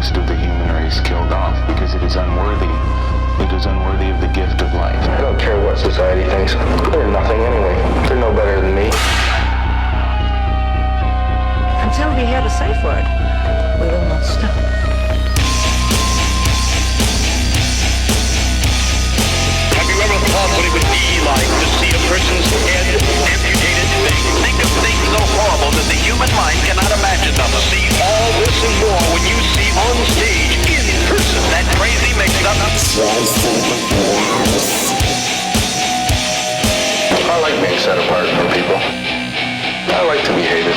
most of the human race killed off because it is unworthy. It is unworthy of the gift of life. I don't care what society thinks. They're nothing anyway. They're no better than me. Until we hear the safe word, we will not stop. Have you ever thought what it would be like to see a person's head amputated? Think of things so horrible that the human mind cannot imagine them. See all this and more when you see on stage, in person, that crazy mix-up. I like being set apart from people. I like to be hated.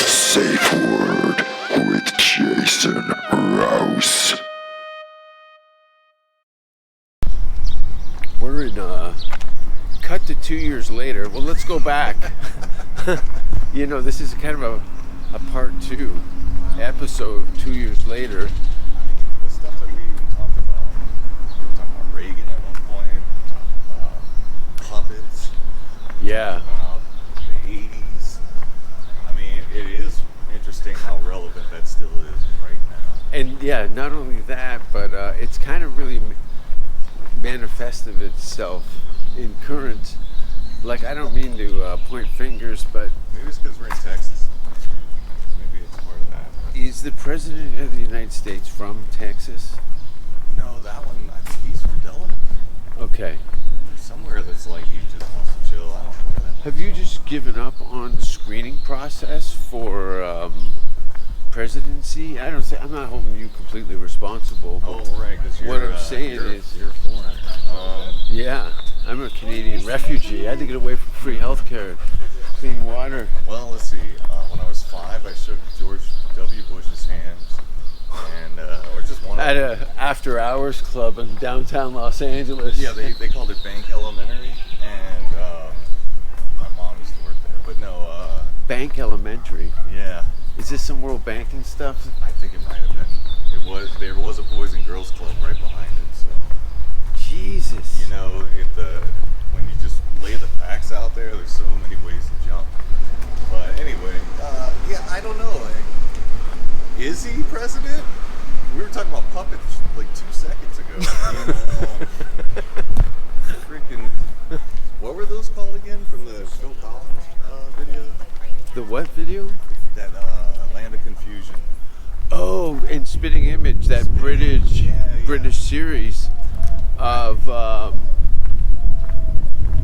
Safe Word with Jason Rouse. We're in cut to 2 years later. Well, let's go back. You know, this is kind of a part 2 episode 2 years later. I mean, the stuff that we even talked about. We were talking about Reagan at one point. We were talking about puppets. Yeah. About the 80s. I mean, it is interesting how relevant that still is right now. And yeah, not only that, but it's kind of really manifested itself in current, like, I don't mean to point fingers, but Maybe it's because we're in Texas. Maybe it's part of that. But is the President of the United States from Texas? no, that one, I think he's from Delaware. Okay. There's somewhere that's like he just wants to chill. I don't know where that Have you just given up on the screening process for presidency? I'm not holding you completely responsible. Oh, right, because you're, What I'm saying you're is- foreign. Yeah, I'm a Canadian refugee. I had to get away from free healthcare, clean water. Well, let's see. When I was 5, I shook George W. Bush's hands, and or just one At of them. a after-hours club in downtown Los Angeles. Yeah, they called it Bank Elementary, and my mom used to work there. But no, Bank Elementary. yeah, Is this some world banking stuff? I think it might have been. There was a Boys and Girls Club right behind it. So Jesus. you know, when you just lay the facts out there, there's so many ways to jump. But anyway, yeah, I don't know. Like, is he president? We were talking about puppets like 2 seconds ago. You know, freaking, what were those called again from the Phil Collins video? The what video? That Land of Confusion. Oh, in Spitting Image, that British British series of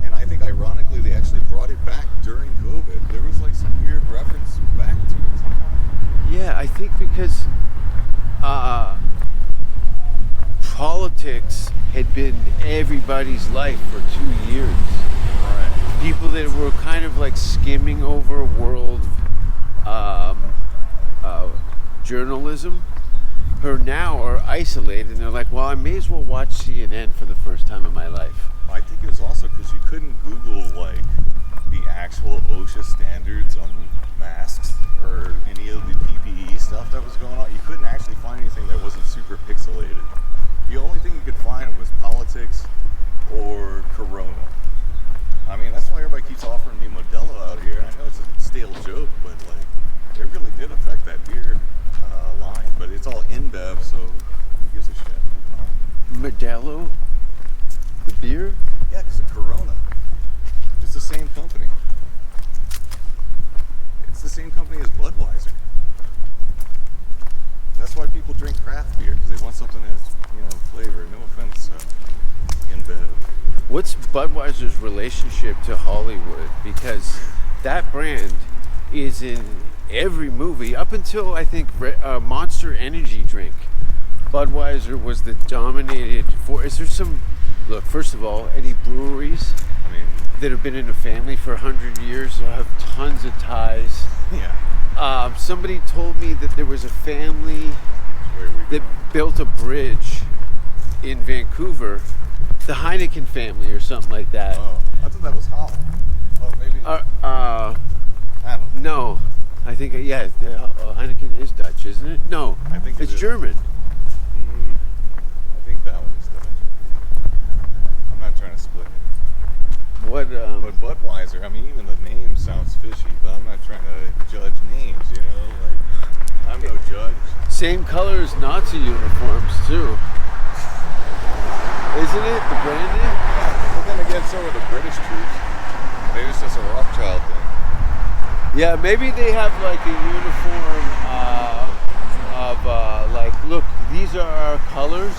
And I think ironically they actually brought it back during COVID. There was like some weird reference back to it somehow. yeah, I think because politics had been everybody's life for 2 years. Right. People that were kind of like skimming over world journalism now are isolated, and they're like, well, I may as well watch CNN for the first time in my life. I think it was also because you couldn't Google like the actual OSHA standards on masks or any of the PPE stuff that was going on. You couldn't actually find anything that wasn't super pixelated. The only thing you could find was politics or Corona. I mean, that's why everybody keeps offering me Modelo out here. I know it's a stale joke, but like, it really did affect that beer line. But it's all InBev, so who gives a shit? Modelo, the beer. Yeah, because of Corona. It's the same company. It's the same company as Budweiser. That's why people drink craft beer, because they want something that's, you know, flavor. No offense, InBev. What's Budweiser's relationship to Hollywood? Because that brand is in every movie up until I think Monster Energy drink. Budweiser was the dominated for. Is there some? Look, first of all, any breweries I mean, that have been in the family for 100 years have tons of ties. yeah. Somebody told me that there was a family Where we that built a bridge in Vancouver, the Heineken family or something like that. Oh, I thought that was Holland. Oh, maybe. I don't know. No, I think Heineken is Dutch, isn't it? No, I think it it's is. German. I think that one is Dutch. I'm not trying to split it. What? But Budweiser, I mean, even the name sounds fishy, but I'm not trying to judge names, you know? Like, I'm no judge. same color as Nazi uniforms too. Isn't it? The branding? But then again, so are the British troops. Maybe it's just a Rothschild thing. Yeah, maybe they have like a uniform of like, look, these are our colors.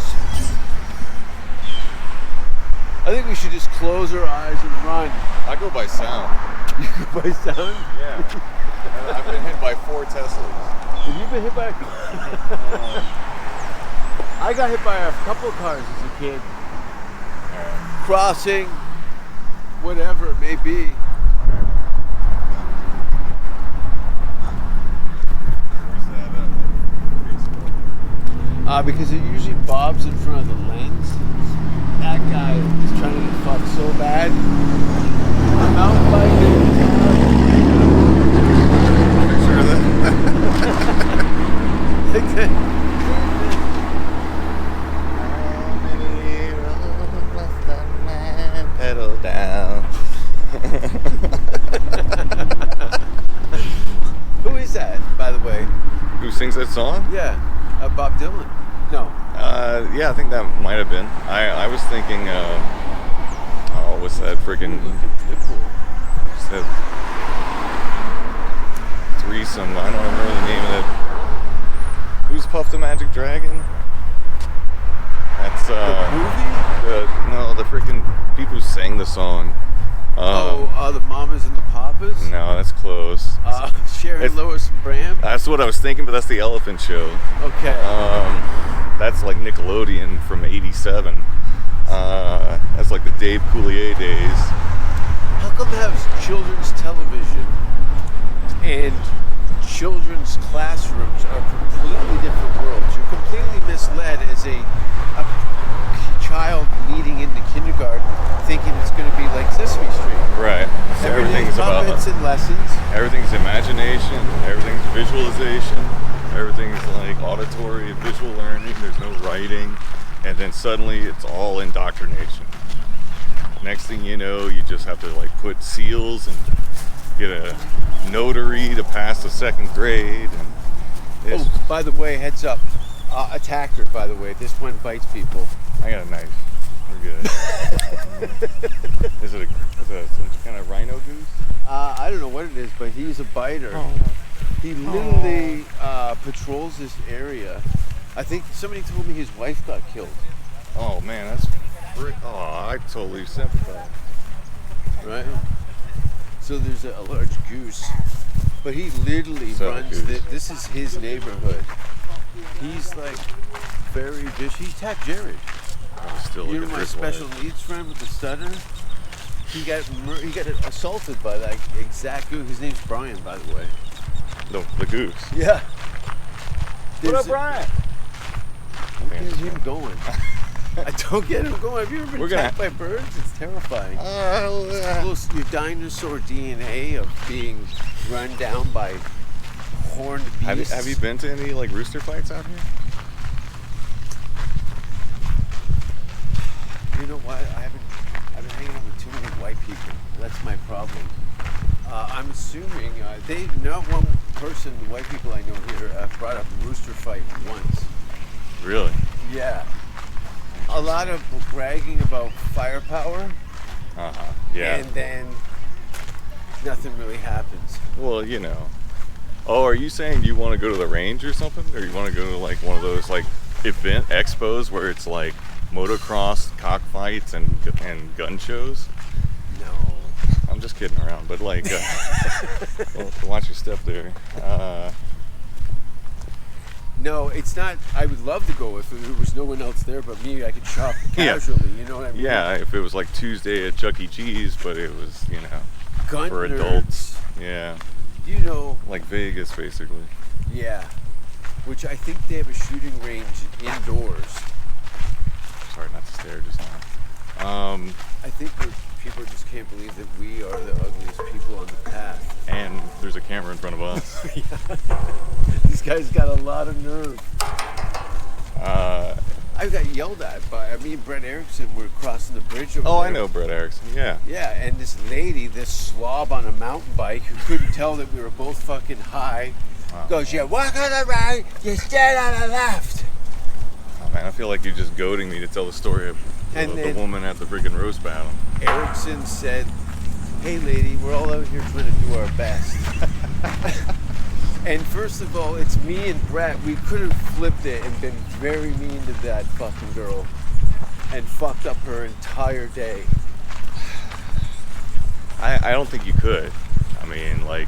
I think we should just close our eyes and run. I go by sound. You go by sound? Yeah. And I've been hit by 4 Teslas. Have you been hit by a car? I got hit by a couple of cars as a kid. Crossing, whatever it may be. Where's that Because it usually bobs in front of the lens. That guy is trying to get fucked so bad. I'm mountain biking. Picture of that. Like that. Pedal down. Who is that, by the way? Who sings that song? Yeah, Bob Dylan. No. Yeah, I think that might have been. I was thinking, what's that freaking threesome? I don't remember the name of it. Who's Puff the Magic Dragon? That's The movie? no, the freaking people who sang the song. The Mamas and the Papas? No, that's close. Sharon It's- Lois and Bram? That's what I was thinking, but that's the Elephant Show. Okay. That's like Nickelodeon from '87. That's like the Dave Coulier days. How come they have children's television and children's classrooms are completely different worlds? You're completely misled as a child leading into kindergarten thinking it's going to be like Sesame Street. Right. So everything's about puppets and lessons. everything's imagination, everything's visualization, everything's like auditory and visual learning. There's no writing, and then suddenly it's all indoctrination. Next thing you know, you just have to like put seals and get a notary to pass the 2nd grade. And it's, Oh, by the way, heads up. Attacker, by the way. This one bites people. I got a knife. We're good. Is it some kind of rhino goose? I don't know what it is, but he's a biter. He literally patrols this area. I think somebody told me his wife got killed. Oh man, that's I totally sympathize. Right? So there's a large goose. But he literally So runs goose. this is his neighborhood. He's like very vicious. He attacked Jared. Still You like know a my drip special wire. needs friend with the stutter? He got assaulted by that exact goose. His name's Brian, by the way. The goose. Yeah. What up, Brian? Don't get him going. I don't get him going. Have you ever been We're gonna- attacked by birds? It's terrifying. Your dinosaur DNA of being run down by horned beasts. Have you been to any like rooster fights out here? You know what? I've been hanging out with too many white people. That's my problem. I'm assuming not one person, the white people I know here, brought up a rooster fight once. Really? Yeah. A lot of bragging about firepower, Yeah. and then nothing really happens. Well, you know. Oh, are you saying you want to go to the range or something, or you want to go to like one of those like event expos where it's like motocross, cockfights, and gun shows? No. I'm just kidding around, but like, well, watch your step there. No, it's not. I would love to go if there was no one else there but me. I could shop Yeah. casually, you know what I mean? Yeah, if it was like Tuesday at Chuck E. Cheese, but it was, you know, Gun for nerds. adults. Yeah, You know, like Vegas, basically. yeah. Which I think they have a shooting range indoors. Sorry, not to stare just now. I think that people just can't believe that we are the ugliest people on the path. And there's a camera in front of us. These guys got a lot of nerve. I got yelled at by me and Brett Erickson were crossing the bridge over Oh, there. I know Brett Erickson. Yeah. Yeah, and this lady, this slob on a mountain bike who couldn't tell that we were both fucking high, Goes, you walk on the right, you stand on the left. Oh, man, I feel like you're just goading me to tell the story of And the then- woman at the freaking roast battle. Erickson said, hey lady, we're all out here trying to do our best. And first of all, it's me and Brett. We could have flipped it and been very mean to that fucking girl and fucked up her entire day. I don't think you could. I mean, like,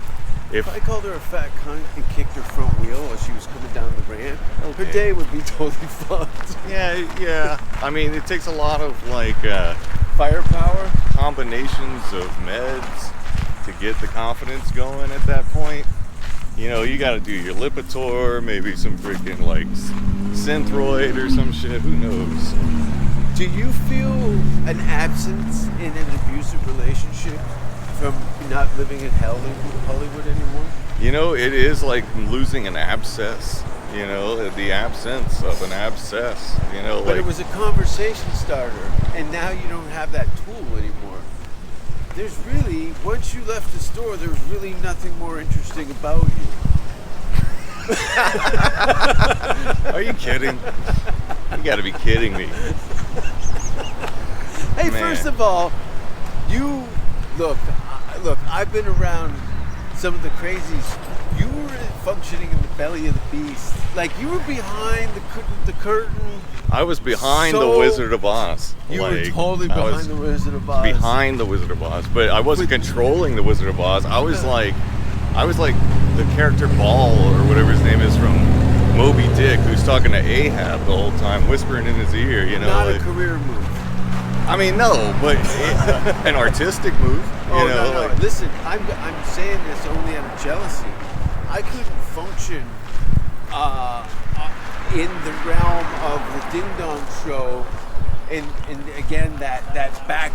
If I called her a fat cunt and kicked her front wheel while she was coming down the ramp, her Okay. day would be totally fucked. yeah. I mean, it takes a lot of, like, Firepower? combinations of meds to get the confidence going at that point. You know, you gotta do your Lipitor, maybe some freaking, like, Synthroid or some shit. Who knows? Do you feel an absence in an abusive relationship from not living in Hollywood anymore? You know, it is like losing an abscess. You know, the absence of an abscess. You know, But like, it was a conversation starter, and now you don't have that tool anymore. There's really, once you left the store, there's really nothing more interesting about you. are you kidding? You gotta be kidding me. Hey, Man. first of all, you look. I've been around some of the crazies. You were functioning in the belly of the beast. Like you were behind the curtain. I was behind So- the Wizard of Oz. You were Like, totally I was behind the Wizard of Oz. behind the Wizard of Oz, but I wasn't With- controlling the Wizard of Oz. I was like the character Ball or whatever his name is from Moby Dick, who's talking to Ahab the whole time, whispering in his ear. You know, Not a like- career move. I mean, no, but an artistic move. You Oh know, no! like- Listen, I'm saying this only out of jealousy. I couldn't function in the realm of the Ding Dong Show, and again that back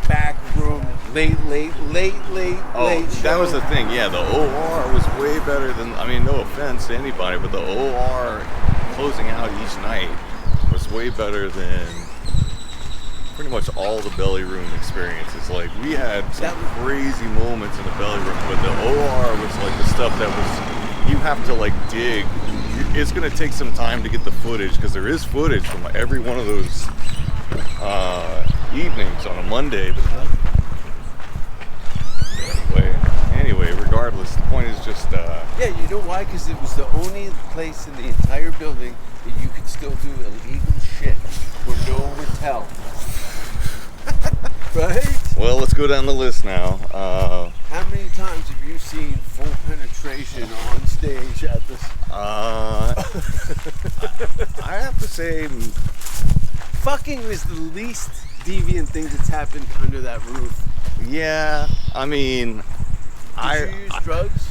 room late Oh, show. that was the thing. Yeah, the OR was way better than. I mean, no offense to anybody, but the OR closing out each night was way better than pretty much all the belly room experiences. Like we had some That was- crazy moments in the belly room, but the OR was like the stuff that was you have to like dig. It's gonna take some time to get the footage because there is footage from every one of those evenings on a Monday. But anyway, regardless, the point is just Yeah, you know why? Because it was the only place in the entire building that you could still do illegal shit where no one would tell. Right? well, let's go down the list now. How many times have you seen full penetration on stage at this? I have to say, Fucking is the least deviant thing that's happened under that roof. yeah. I mean, Did you use drugs?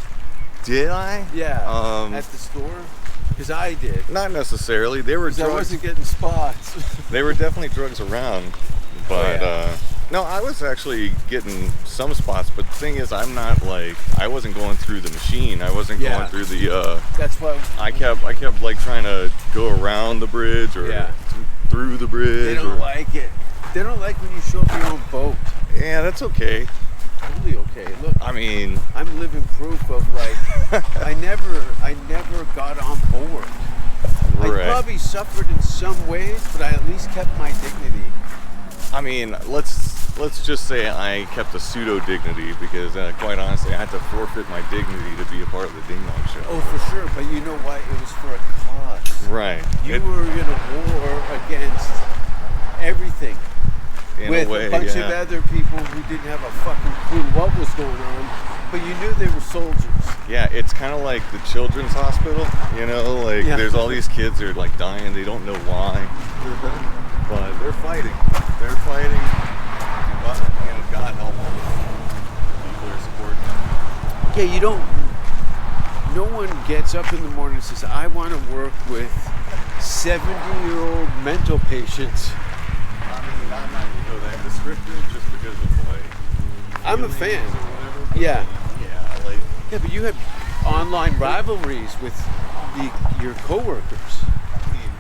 did I? Yeah. At the store? Because I did. Not necessarily. There were 'Cause I drugs. wasn't getting spots. There were definitely drugs around, but yeah. no, I was actually getting some spots. But the thing is, I'm not like I wasn't going through the machine. I wasn't Yeah. going through the. That's why I kept like trying to go around the bridge or Yeah. through the bridge. they don't or- like it. They don't like when you show up your own boat. Yeah, that's okay. Totally okay. Look, I mean, I'm living proof of like I never got on board. I right. probably suffered in some ways, but I at least kept my dignity. I mean, let's just say I kept a pseudo dignity because, quite honestly, I had to forfeit my dignity to be a part of the Ding Dong Show. Oh, for sure. But you know what? It was for a cause. Right. You were in a war against everything in with a way, bunch yeah. of other people who didn't have a fucking clue what was going on, but you knew they were soldiers. Yeah, it's kind of like the children's hospital, you know, like Yeah. there's all these kids that are like dying, they don't know why, but they're fighting. They're fighting, but, you know, God help them. People are supporting them. Yeah, you don't. No one gets up in the morning and says, "I want to work with 70-year-old mental patients." I mean, not to go that descriptive just because of like. I'm a feelings fan. or whatever. Yeah. Yeah, like. Yeah, but you have online rivalries with your coworkers. I mean,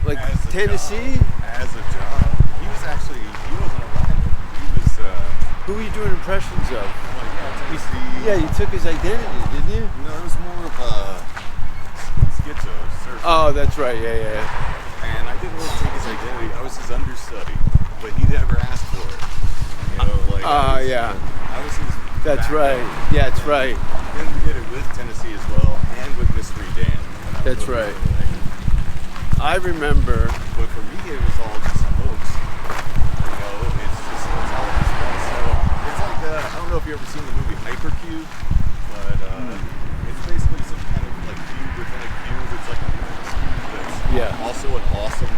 Like as a Tennessee? job, as a job, he wasn't a rival. He was Who were you doing impressions of? like Tennessee. Yeah, you took his identity, didn't you? No, it was more of a. Schizo surfer. Oh, that's right. Yeah. And I didn't really take his identity. I was his understudy, but he never asked for it. You know, like Yeah. I was his. That's background. right. Yeah, that's right. Then we did it with Tennessee as well, and with Mystery Dan. That's So, right. like, I remember. But for me, it was all just hoax. You know, it's all just one cell. It's like I don't know if you ever seen the movie Hypercube, but it's basically some kind of like cube within a cube. It's like a cube that's also an awesome.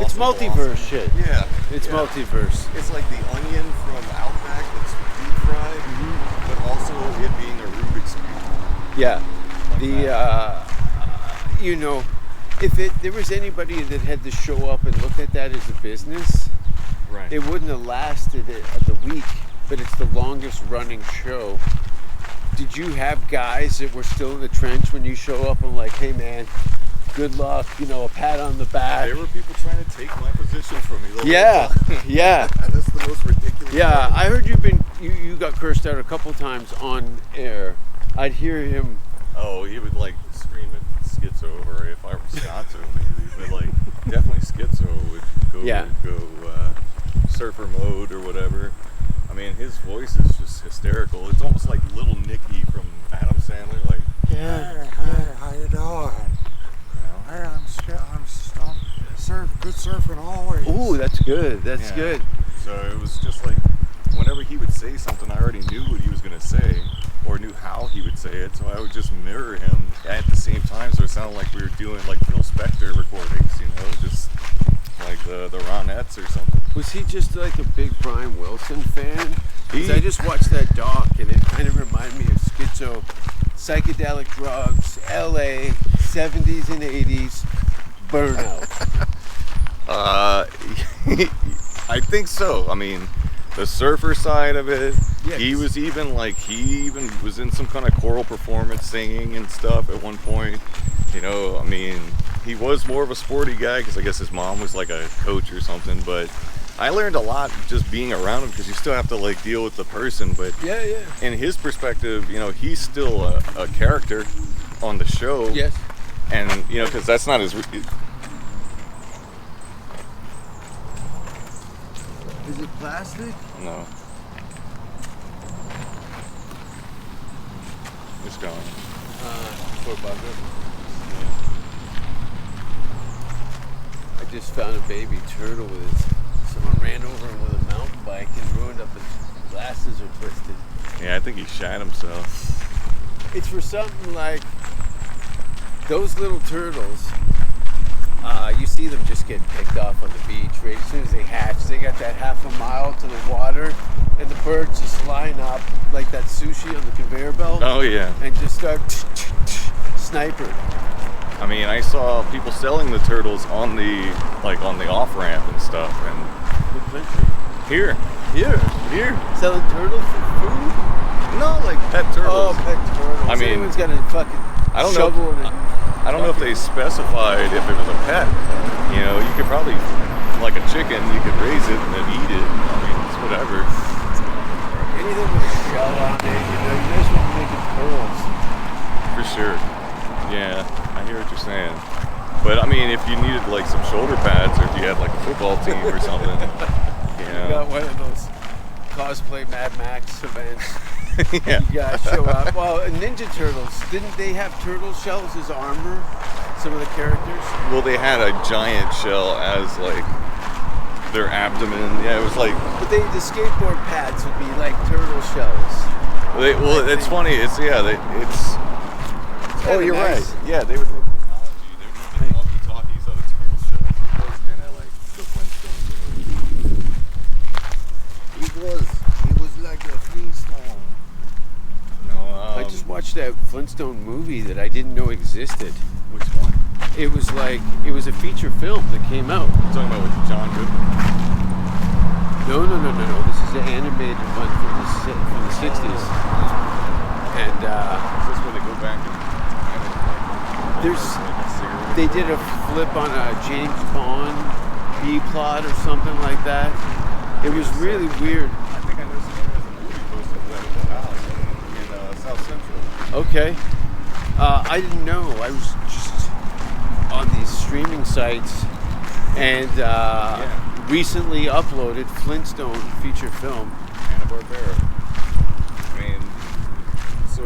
It's multiverse awesome. shit. Yeah, It's multiverse. It's like the onion from Outback that's deep fried, but also it being a Rubik's cube. Yeah. Like You know, if there was anybody that had to show up and look at that as a business, Right. it wouldn't have lasted the week, but it's the longest running show. Did you have guys that were still in the trench when you show up and like, hey man, good luck, you know, a pat on the back? There were people trying to take my position from me. Yeah, yeah. That's the most ridiculous. Yeah, part. I heard you got cursed out a couple times on air. I'd hear him. Oh, he would like scream at Schizo, or if I were Schizo maybe, but like definitely Schizo would go surfer mode or whatever. I mean, his voice is just hysterical. It's almost like Little Nicky from Adam Sandler. Like, Yeah. Hey, how you doing? Hey, I'm good surfing always. Ooh, that's good. That's yeah. good. So it was just like whenever he would say something, I already knew what he was gonna say, or knew how he would say it. So I would just mirror him at the same time. So it sounded like we were doing like Phil Spector recordings, you know, just like the Ronettes or something. Was he just like a big Brian Wilson fan? 'Cause He- I just watched that doc and it kind of reminded me of Schizo, psychedelic drugs, LA, 70s and 80s, burnout. I think so. I mean, the surfer side of it. Yeah, He was even was in some kind of choral performance singing and stuff at one point. You know, I mean, he was more of a sporty guy because I guess his mom was like a coach or something. But I learned a lot just being around him because you still have to like deal with the person. But Yeah. in his perspective, you know, he's still a character on the show. Yes. And you know, because that's not his. Is it plastic? No. It's gone. I just found a baby turtle with it. Someone ran over him with a mountain bike and ruined up his glasses are twisted. Yeah, I think he shot himself. It's for something like those little turtles. You see them just get picked off on the beach right as soon as they hatch. They got that half a mile to the water, and the birds just line up like that sushi on the conveyor belt. Oh yeah. And just start sniper. I mean, I saw people selling the turtles on the off ramp and stuff. And here, Selling turtles for food? no, like pet turtles. Oh, pet turtles. I mean, Anyone's got a fucking I don't know. shovel and I don't know if they specified if it was a pet. You know, you could probably, like a chicken, you could raise it and then eat it. I mean, it's whatever. anything with a shell on it, you know, you guys want to make it pearls. For sure. Yeah, I hear what you're saying. But I mean, if you needed like some shoulder pads, or if you had like a football team or something, you You got know. one of those cosplay Mad Max events. Yeah. You guys show up. Well, Ninja Turtles, didn't they have turtle shells as armor? Some of the characters? Well, they had a giant shell as like their abdomen. Yeah, it was like. But the skateboard pads would be like turtle shells. Well, it's funny. It's it's. Oh, kinda you're nice. right. Yeah, they would make technology. They would make walkie-talkies out of turtle shells. It was kind of like the Flintstones. It was like a Flintstone. No, I just watched that Flintstone movie that I didn't know existed. Which one? It was a feature film that came out. You're talking about with John Goodman? No. This is an animated one from the 60s. And Is this where they go back and kind of There's- like a cigarette? they did a flip on a James Bond B-plot or something like that. It was really weird. I think I know someone who has a movie poster for that at the house in South Central. Okay. I didn't know. I was just streaming sites, and recently uploaded Flintstone feature film. Hanna-Barbera. I mean, so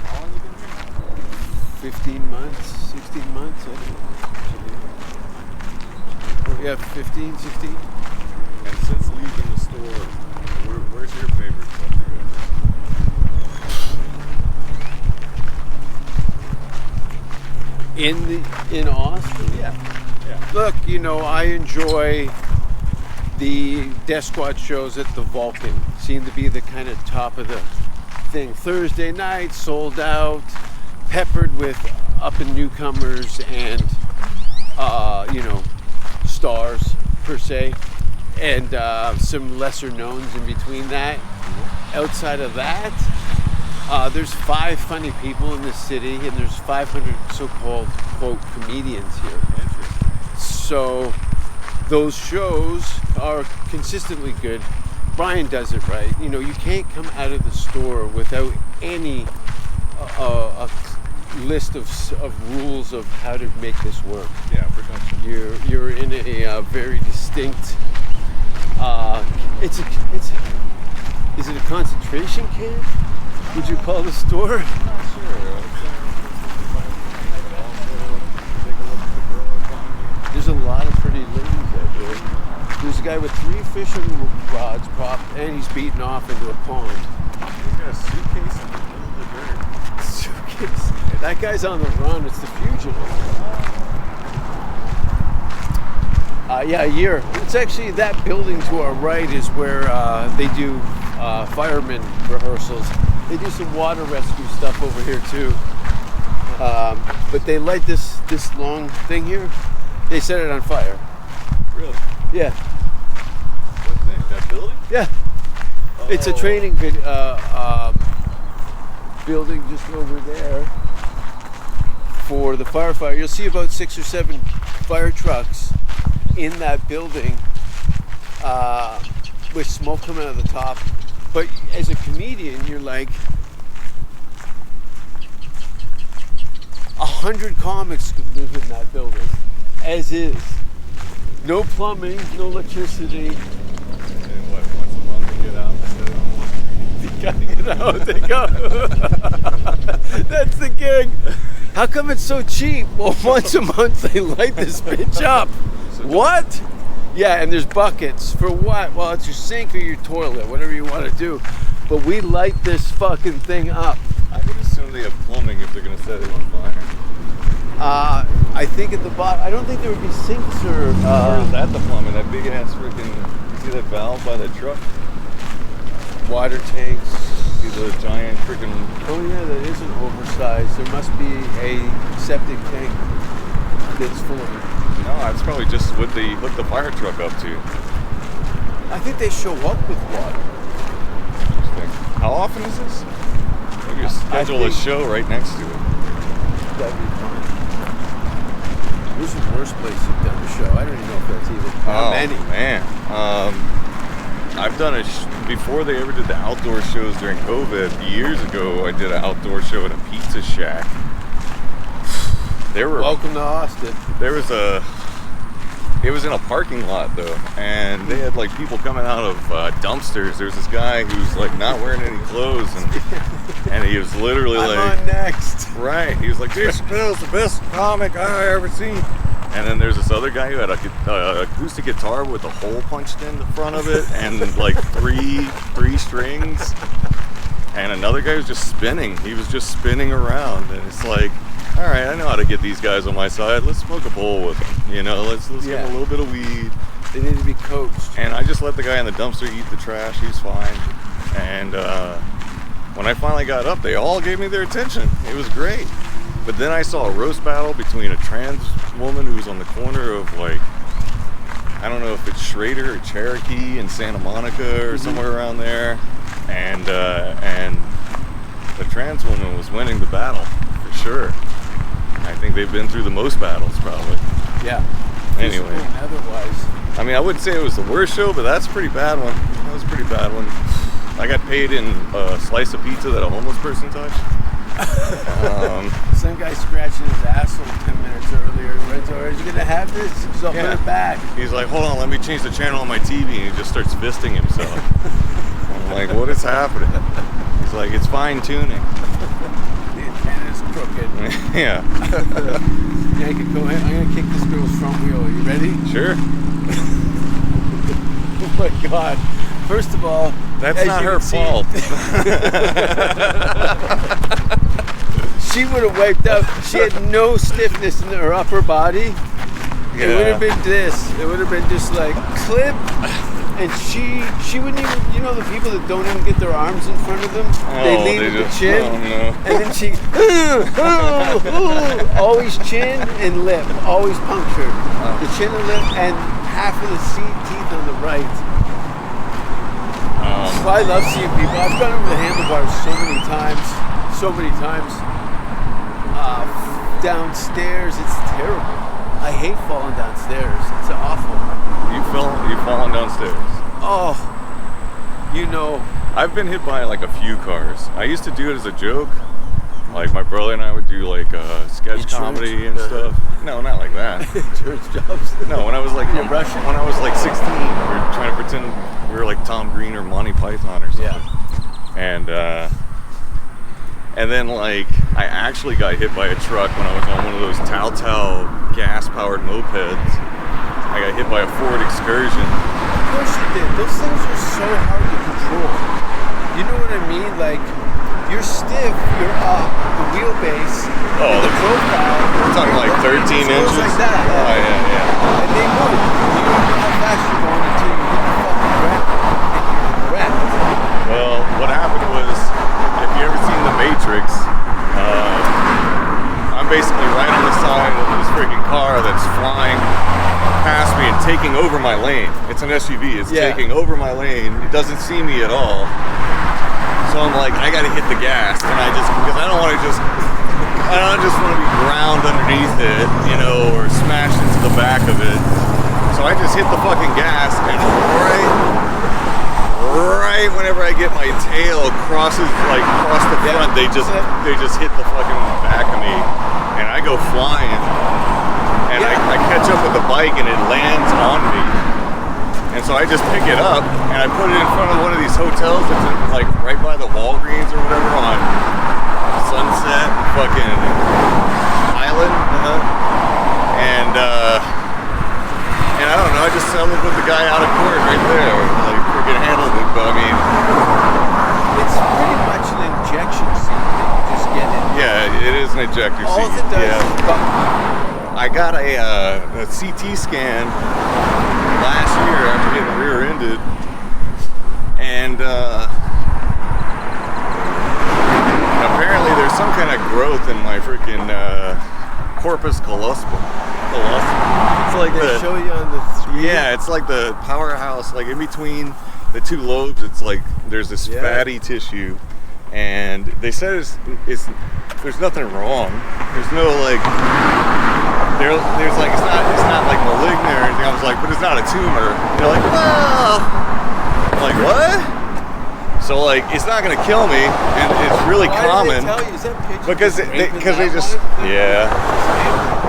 how long you been here? 15 months, 16 months. I think. Yeah, 15, 16. And since leaving the store, where's your favorite stuff to go? In Austin? Yeah. Look, you know, I enjoy the Death Squad shows at the Vulcan. Seem to be the kind of top of the thing. Thursday night, sold out, peppered with up and newcomers and, you know, stars per se, and some lesser knowns in between that. Outside of that, there's 5 funny people in this city, and there's 500 so-called quote comedians here. So those shows are consistently good. Brian does it right. You know, you can't come out of the store without any a list of rules of how to make this work. Yeah, production. You're in a very distinct. Is it a concentration camp? Would you call the store? Not sure. There's a lot of pretty ladies out there. There's a guy with 3 fishing rods propped, and he's beaten off into a pond. He's got a suitcase in the middle of the dirt. Suitcase. That guy's on the run. It's the fugitive. Yeah, a year. It's actually that building to our right is where they do fireman rehearsals. They do some water rescue stuff over here too. But they light this long thing here. They set it on fire. Really? Yeah. What thing? That building? Yeah. It's a training building just over there for the firefighter. You'll see about 6 or 7 fire trucks in that building with smoke coming out of the top. But as a comedian, you're like, 100 comics could live in that building, as is. No plumbing, no electricity. And what, once a month they get out? They gotta get out, they go. That's the gig. How come it's so cheap? Well, once a month they light this bitch up. What? Yeah, and there's buckets. For what? Well, it's your sink or your toilet, whatever you want to do. But we light this fucking thing up. I would assume they have plumbing if they're going to set it on fire. I think at the bottom, I don't think there would be sinks or... Or is that the plumbing? That big ass freaking, you see that valve by the truck? water tanks. See the giant freaking... Oh yeah, that is an oversized. There must be a septic tank that's full of it. No, that's probably just what they hook the fire truck up to. I think they show up with water. Interesting. How often is this? Maybe you schedule a show right next to it. That'd be fun. Where's the worst place you've done a show? I don't even know if that's even how many. Man. I've done before they ever did the outdoor shows during COVID, years ago, I did an outdoor show at a pizza shack. Welcome to Austin. It was in a parking lot though, and they had like people coming out of dumpsters. There's this guy who's like not wearing any clothes, and he was literally I'm like, on next. right, he was like, Dave Chappelle's the best comic I ever seen. And then there's this other guy who had a acoustic guitar with a hole punched in the front of it, and like three strings. And another guy was just spinning. He was just spinning around, and it's like, all right, I know how to get these guys on my side. Let's smoke a bowl with them. You know, let's give them a little bit of weed. They need to be coached. And I just let the guy in the dumpster eat the trash. He's fine. And when I finally got up, they all gave me their attention. It was great. But then I saw a roast battle between a trans woman who's on the corner of like, I don't know if it's Schrader or Cherokee in Santa Monica or somewhere around there. And the trans woman was winning the battle for sure. I think they've been through the most battles probably. Yeah. Anyway. Otherwise. I mean, I wouldn't say it was the worst show, but that's a pretty bad one. That was a pretty bad one. I got paid in a slice of pizza that a homeless person touched. Some guy scratching his asshole 10 minutes earlier. Runs over. Is he gonna have this? He's up in Yeah. the back. He's like, hold on, let me change the channel on my TV, and he just starts fisting himself. I'm like, what is happening? He's like, it's fine tuning. The antenna's crooked. Yeah. Yeah, I could go ahead. I'm gonna kick this girl's front wheel. Are you ready? Sure. Oh my God! First of all, That's as not you her can see, fault. She would have wiped out. She had no stiffness in her upper body. It would have been this. It would have been just like clip. And she wouldn't even, you know, the people that don't even get their arms in front of them, they lean with the chin, and then she, always chin and lip, always punctured. The chin and lip, and half of the teeth on the right. So I love seeing people. I've gone over the handlebars so many times. Downstairs, it's terrible. I hate falling downstairs. It's awful. You've fallen downstairs. Oh, you know. I've been hit by like a few cars. I used to do it as a joke. Like my brother and I would do like sketch Insurance? comedy and stuff. No, not like that. Insurance jobs. No, when I was like You're Russian? when I was like 16, we were trying to pretend we were like Tom Green or Monty Python or something. Yeah. And then like I actually got hit by a truck when I was on one of those Telltale gas-powered mopeds. I got hit by a Ford Excursion. Of course you did. Those things are so hard to control. You know what I mean? Like, you're stiff, you're up, the wheelbase, and the profile. We're talking like 13 it inches. goes like that. Oh yeah. And they move. You don't know how fast you're going until you hit the fucking ground. And you're wrecked. Well, what happened was, if you ever seen The Matrix, I'm basically right on the side of this freaking car that's flying past me and taking over my lane. It's an SUV. It's taking over my lane. It doesn't see me at all. So I'm like, I gotta hit the gas, and because I don't want to just want to be ground underneath it, you know, or smashed into the back of it. So I just hit the fucking gas, and right whenever I get my tail across the front, they just hit the fucking back of me, and I go flying, and I catch up with the bike, and it lands on me. And so I just pick it up and I put it in front of one of these hotels that's like right by the Walgreens or whatever on Sunset fucking Island. And I don't know, I just settled with the guy out of court right there. Like freaking handled it, but I mean, It's pretty much an injection seat that you just get in. yeah, it is an ejector seat. All it does is I got a CT scan last year after getting rear-ended, and apparently there's some kind of growth in my freaking corpus callosum. It's like they show you on the screen. yeah, it's like the powerhouse, like in between the two lobes. It's like there's this fatty tissue, and they said it's there's nothing wrong. There's no like. There's like it's not like malignant or anything. I was like, but it's not a tumor. And they're like, well, I'm like what? So like it's not gonna kill me, and it's really common Why did they tell you? Is that picture because raping they that just one? yeah.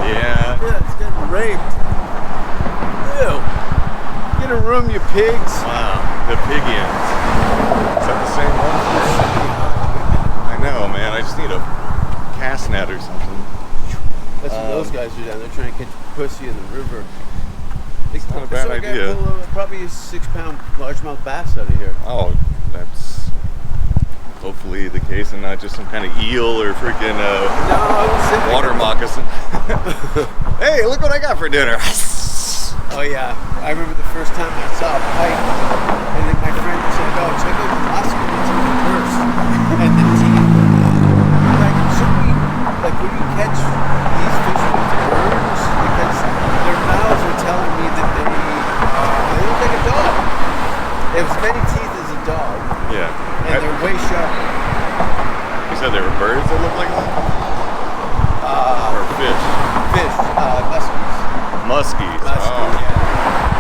Yeah, it's getting raped. Ew. Get a room, you pigs. Wow, the pigians. Is that the same one? I know, man. I just need a cast net or something. That's what those guys are down there trying to catch pussy in the river. It's not a bad idea. Probably a 6-pound largemouth bass out of here. Oh, that's hopefully the case, and not just some kind of eel or freaking water moccasin. Hey, look what I got for dinner. Oh yeah, I remember the first time I saw a pike, and then my friend said, "Oh, check out the Oscar, it's in the purse." And the teeth, like when you catch these fish with birds, because their mouths are telling me that they look like a dog. They have as many teeth as a dog. Yeah. And they're way sharper. You said there were birds that look like that? Or fish? Fish, muskies. Muskies. Muskie, Oh.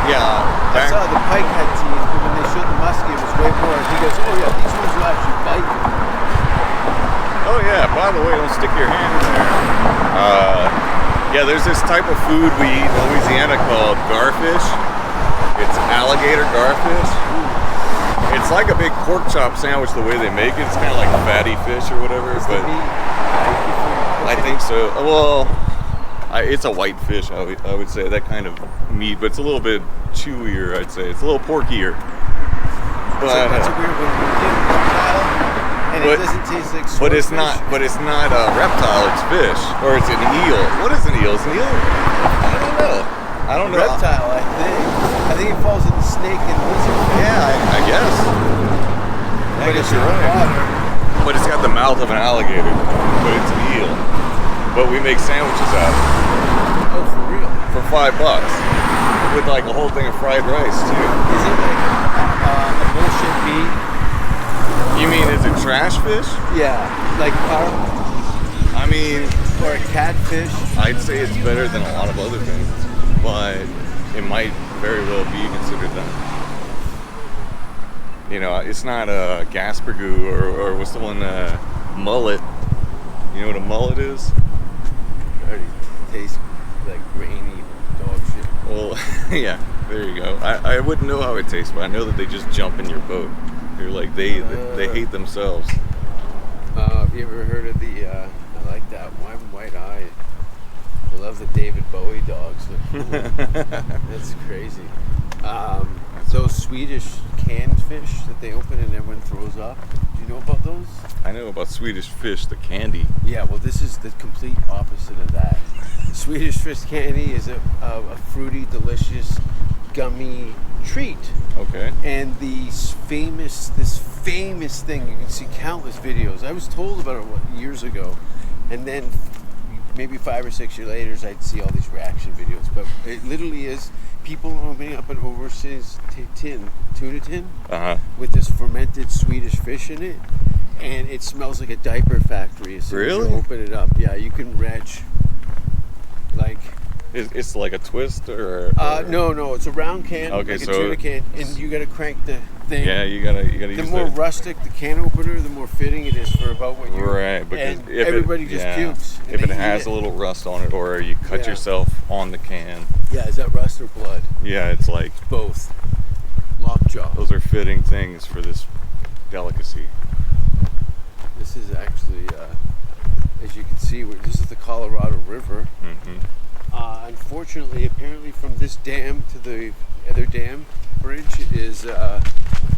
Yeah. I saw the pike had teeth, but when they showed the muskie, it was way more. He goes, "Oh yeah, these ones will actually bite you." Oh yeah, by the way, don't stick your hand in there. Yeah, there's this type of food we eat in Louisiana called garfish. It's alligator garfish. It's like a big pork chop sandwich the way they make it. It's kind of like fatty fish or whatever, but I think so. Well, it's a white fish, I would say, that kind of meat, but it's a little bit chewier, I'd say. It's a little porkier. But So that's a weird one. And it doesn't taste like but it's swordfish. not. But it's not a reptile. It's fish, or it's an eel. What is an eel? Is an eel? I don't know. Reptile, I think it falls in the snake and lizard. Yeah, I guess. But it's in water. But it's got the mouth of an alligator. But it's an eel. But we make sandwiches out of it. Oh, for real? For $5 with like a whole thing of fried rice too. Is it like a bullshit meat? You mean is it trash fish? Yeah, like I mean, or a catfish. I'd say it's better than a lot of other things, but it might very well be considered that. You know, it's not a gaspergoo or what's the one, mullet. You know what a mullet is? It already tastes like grainy dog shit. Well, yeah, there you go. I wouldn't know how it tastes, but I know that they just jump in your boat. They're like, they hate themselves. Have you ever heard of the, I like that, white eye. I love the David Bowie dogs. That's crazy. Those Swedish canned fish that they open and everyone throws up. Do you know about those? I know about Swedish fish, the candy. Yeah, well, this is the complete opposite of that. Swedish fish candy is a fruity, delicious, gummy treat. Okay. And this famous thing, you can see countless videos. I was told about it years ago, and then maybe 5 or 6 years later, I'd see all these reaction videos. But it literally is people opening up an oversized tuna tin, with this fermented Swedish fish in it, and it smells like a diaper factory as soon as you open it up. Yeah, you can retch like. It's like a twist or no, it's a round can, okay, like a so tuna can, and you gotta crank the thing. Yeah, you gotta The use more rustic the can opener, the more fitting it is for about what you. Right, because and if everybody just pukes. If it has a little rust on it, or you cut yourself on the can. Yeah, is that rust or blood? Yeah, it's like both. Lockjaw. Those are fitting things for this delicacy. This is actually, as you can see, this is the Colorado River. Mm-hmm. Unfortunately, apparently from this dam to the other dam bridge is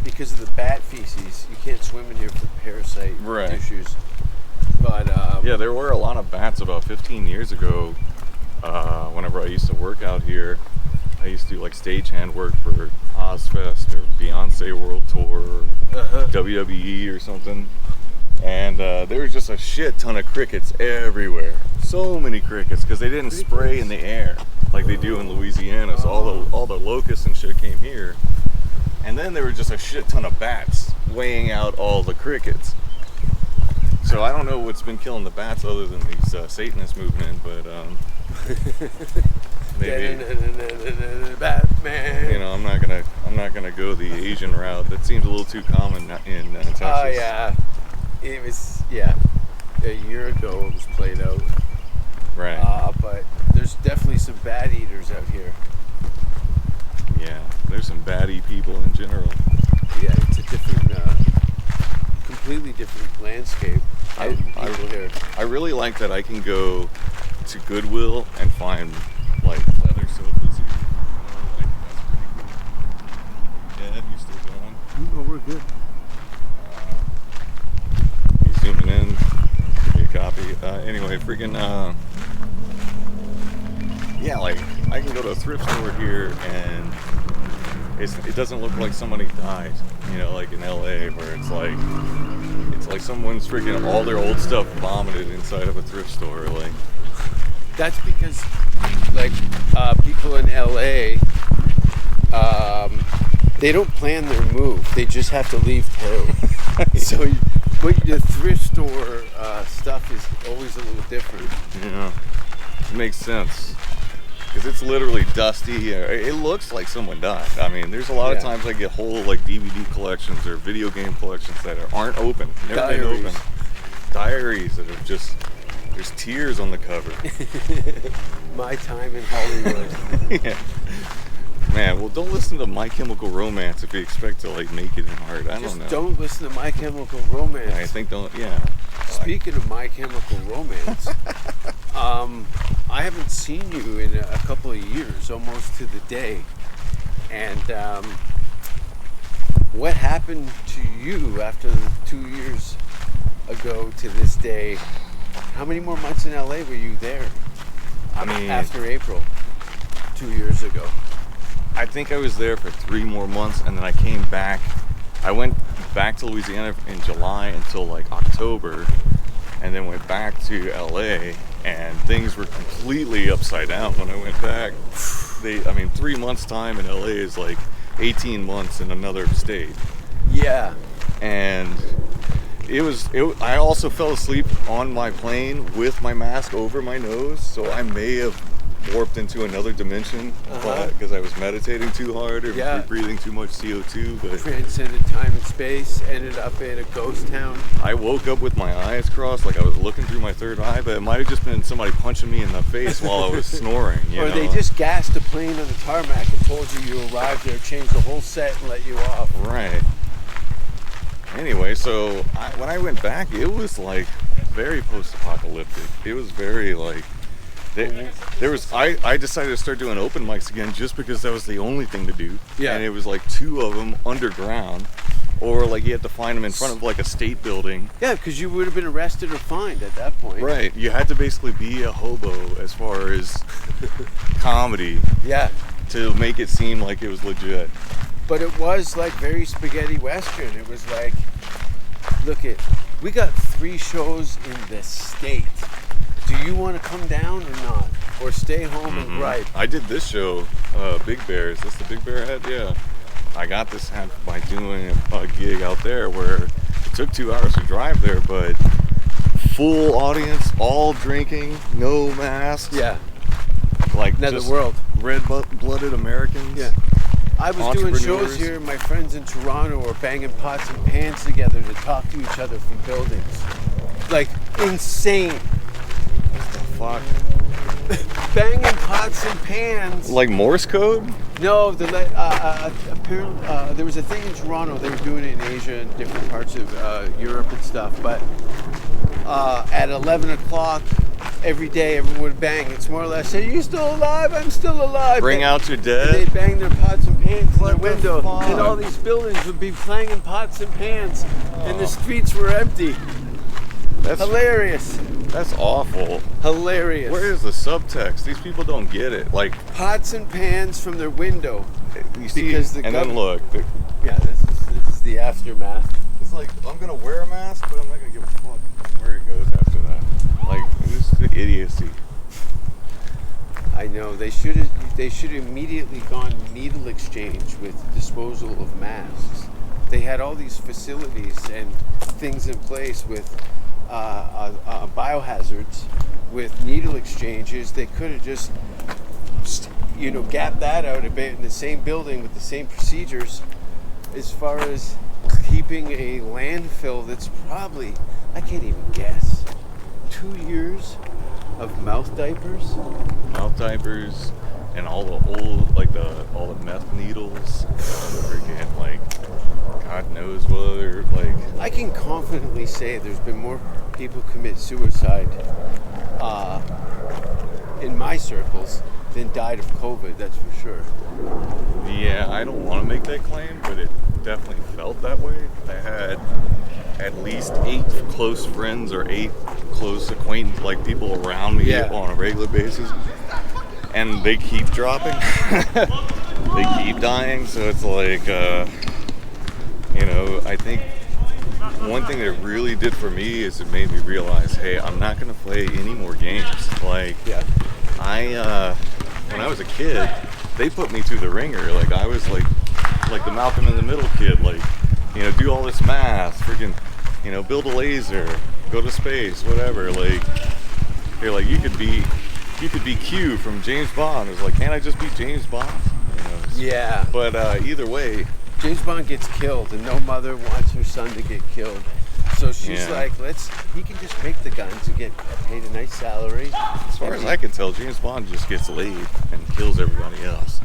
because of the bat feces. You can't swim in here for parasite issues. But yeah, there were a lot of bats about 15 years ago. Whenever I used to work out here, I used to do like stagehand work for Ozfest or Beyonce World Tour or WWE or something. And there was just a shit ton of crickets everywhere. So many crickets because they didn't spray in the air like they do in Louisiana. So all the locusts and shit came here. And then there were just a shit ton of bats weighing out all the crickets. So I don't know what's been killing the bats other than these Satanist movement, but maybe Batman. You know, I'm not gonna go the Asian route. That seems a little too common in Texas. Oh yeah, it was a year ago it was played out. Right. But there's definitely some bat eaters out here. Yeah, there's some batty people in general. Yeah, it's a different, completely different landscape. I really like that I can go to Goodwill and find like leather sofas here. Like, that's pretty cool. Dad, you still going? No, we're good. You zooming in? Give me a copy. Anyway, freaking yeah, like I can go to a thrift store here and it doesn't look like somebody died, you know, like in LA where it's like someone's freaking all their old stuff vomited inside of a thrift store. Like that's because like people in LA they don't plan their move, they just have to leave town. So the thrift store stuff is always a little different. Yeah, it makes sense. Because it's literally dusty. It looks like someone died. I mean, there's a lot of times I get whole like DVD collections or video game collections that aren't open. Never been open. diaries that have just, there's tears on the cover. My time in Hollywood. Yeah. Man, well, don't listen to My Chemical Romance if you expect to like make it in art. I Just don't know. don't listen to My Chemical Romance. I think yeah. Speaking of My Chemical Romance, I haven't seen you in a couple of years, almost to the day. And what happened to you after 2 years ago to this day? How many more months in LA were you there? I mean, After April, 2 years ago. I think I was there for 3 more months, and then I came back. I went back to Louisiana in July until like October, and then went back to LA, and things were completely upside down when I went back. 3 months time in LA is like 18 months in another state. Yeah. And I also fell asleep on my plane with my mask over my nose, so I may have warped into another dimension because I was meditating too hard or breathing too much CO2. But transcended time and space, ended up in a ghost town. I woke up with my eyes crossed, like I was looking through my third eye, but it might have just been somebody punching me in the face while I was snoring. Or they just gassed a plane on the tarmac and told you arrived there, changed the whole set, and let you off. Right. Anyway, so when I went back, it was like very post-apocalyptic. It was very like I decided to start doing open mics again just because that was the only thing to do. Yeah. And it was like 2 of them underground, or like you had to find them in front of like a state building. Yeah, because you would have been arrested or fined at that point. Right. You had to basically be a hobo as far as comedy. Yeah. To make it seem like it was legit. But it was like very spaghetti western. It was like, we got 3 shows in the state. Do you want to come down or not? Or stay home and gripe? I did this show, Big Bear. Is this the Big Bear head? Yeah. I got this hat by doing a gig out there where it took 2 hours to drive there, but full audience, all drinking, no masks. Yeah. Like Another just world. Red-blooded Americans. Yeah. I was doing shows here. My friends in Toronto were banging pots and pans together to talk to each other from buildings. Like, insane. Fuck. Banging pots and pans. Like Morse code? No, apparently there was a thing in Toronto. They were doing it in Asia and different parts of Europe and stuff. But at 11 o'clock every day, everyone would bang. It's more or less, "Are you still alive? I'm still alive." Bring out your dead. They'd bang their pots and pans in their What the window, fuck? and all these buildings would be clanging pots and pans, and the streets were empty. That's Hilarious. That's awful. Hilarious. Where is the subtext? These people don't get it. Like Pots and pans from their window. you see, Because the and then look. Yeah, this is the aftermath. It's like I'm gonna wear a mask, but I'm not gonna give a fuck where it goes after that. Like this is the idiocy. I know they should have immediately gone needle exchange with disposal of masks. They had all these facilities and things in place with biohazards, with needle exchanges. They could have just gapped that out a bit in the same building with the same procedures. As far as keeping a landfill that's probably, I can't even guess, 2 years of mouth diapers. Mouth diapers and all the old, all the meth needles. Freaking God knows what other I can confidently say there's been more people commit suicide in my circles than died of COVID. That's for sure. Yeah, I don't want to make that claim, but it definitely felt that way. I had at least 8 close friends or 8 close acquaintances, like people around me on a regular basis, and they keep dropping. They keep dying, so it's like, I think one thing that it really did for me is it made me realize, hey, I'm not going to play any more games. When I was a kid, they put me through the ringer. I was like the Malcolm in the Middle kid, do all this math, freaking, build a laser, go to space, whatever. They're like, you could be Q from James Bond. It was like, can't I just be James Bond? Yeah. But either way, James Bond gets killed, and no mother wants her son to get killed. So she's Yeah. like, he can just make the guns and get paid a nice salary. As far as I can tell, James Bond just gets laid and kills everybody else.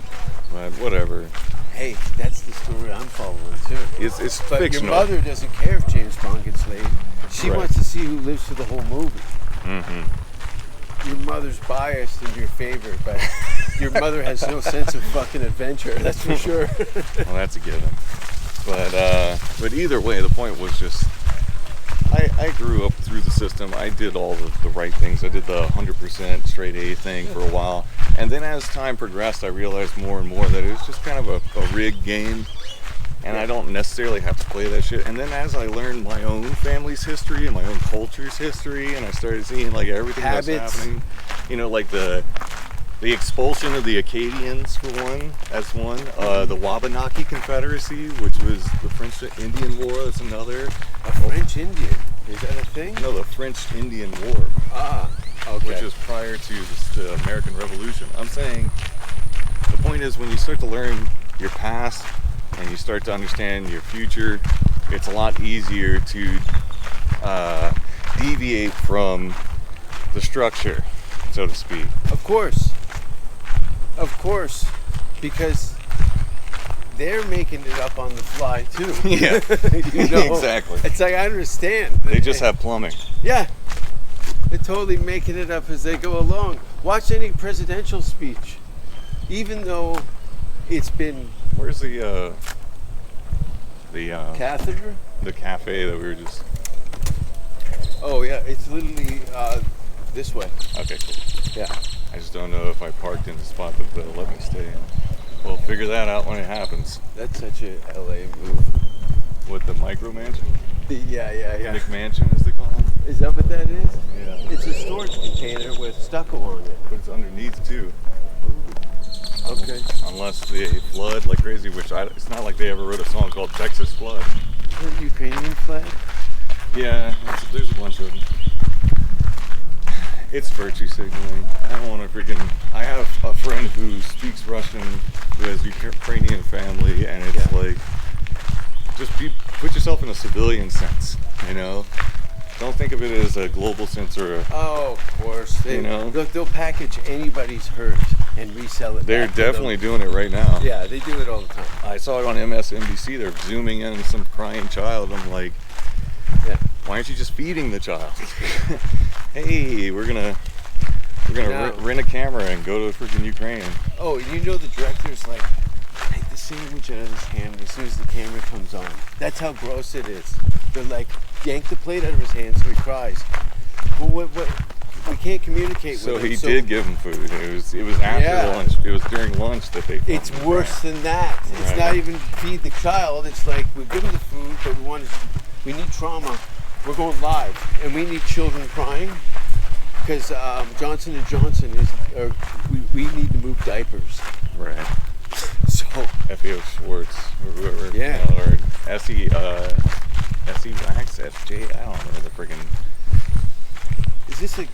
But whatever. Hey, that's the story I'm following too. It's But fictional. your mother doesn't care if James Bond gets laid. She Right. wants to see who lives through the whole movie. Mm-hmm. Your mother's biased in your favor, but your mother has no sense of fucking adventure. That's for sure. Well, that's a given. But either way, the point was just I grew up through the system. I did all the right things. I did the 100% straight A thing for a while. And then as time progressed, I realized more and more that it was just kind of a rigged game. And I don't necessarily have to play that shit. And then as I learned my own family's history and my own culture's history, and I started seeing like everything that's happening, you know, like the expulsion of the Acadians for one, that's one. The Wabanaki Confederacy, which was the French-Indian War, that's another. A French Indian? Is that a thing? No, the French-Indian War. Ah, okay. Which was prior to the American Revolution. I'm saying the point is when you start to learn your past and you start to understand your future, it's a lot easier to deviate from the structure, so to speak. Of course, because they're making it up on the fly too. Yeah, You know? exactly. It's like, I understand. They just have plumbing. Yeah, they're totally making it up as they go along. Watch any presidential speech, even though it's been Where's the catheter. the cafe that we were just? Oh yeah, it's literally this way. Okay, cool. Yeah. I just don't know if I parked in the spot that they'll let me stay in. We'll figure that out when it happens. That's such a LA move. What, the micro mansion? Yeah. McMansion, as they call them. Is that what that is? Yeah. It's a storage container with stucco on it. But it's underneath too. Okay. Unless they flood like crazy, which it's not like they ever wrote a song called Texas Flood. Is that Ukrainian flag? Yeah, there's a bunch of them. It's virtue signaling. I don't want to freaking. I have a friend who speaks Russian, who has Ukrainian family, and it's like, just put yourself in a civilian sense, you know? Don't think of it as a global sense or a. Oh, of course. You know? They'll package anybody's hurt and resell it. They're back to them. definitely doing it right now. Yeah, they do it all the time. I saw it on MSNBC. They're zooming in some crying child. I'm like, Yeah. why aren't you just feeding the child? Hey, we're gonna rent a camera and go to freaking Ukraine. Oh, you know the director's like, take the sandwich out of his hand as soon as the camera comes on. That's how gross it is. They're like, yank the plate out of his hand so he cries. Well, what? We can't communicate So with him. he did give him food. It was after lunch. It was during lunch that they. It's worse than that. It's Right. not even feed the child. It's like, we give him the food, but we need trauma. We're going live, and we need children crying because Johnson & Johnson we need to move diapers. Right. So F.A.O. Schwartz or whoever. Yeah. Or S.E. Wax, S.J. I don't know the freaking. is this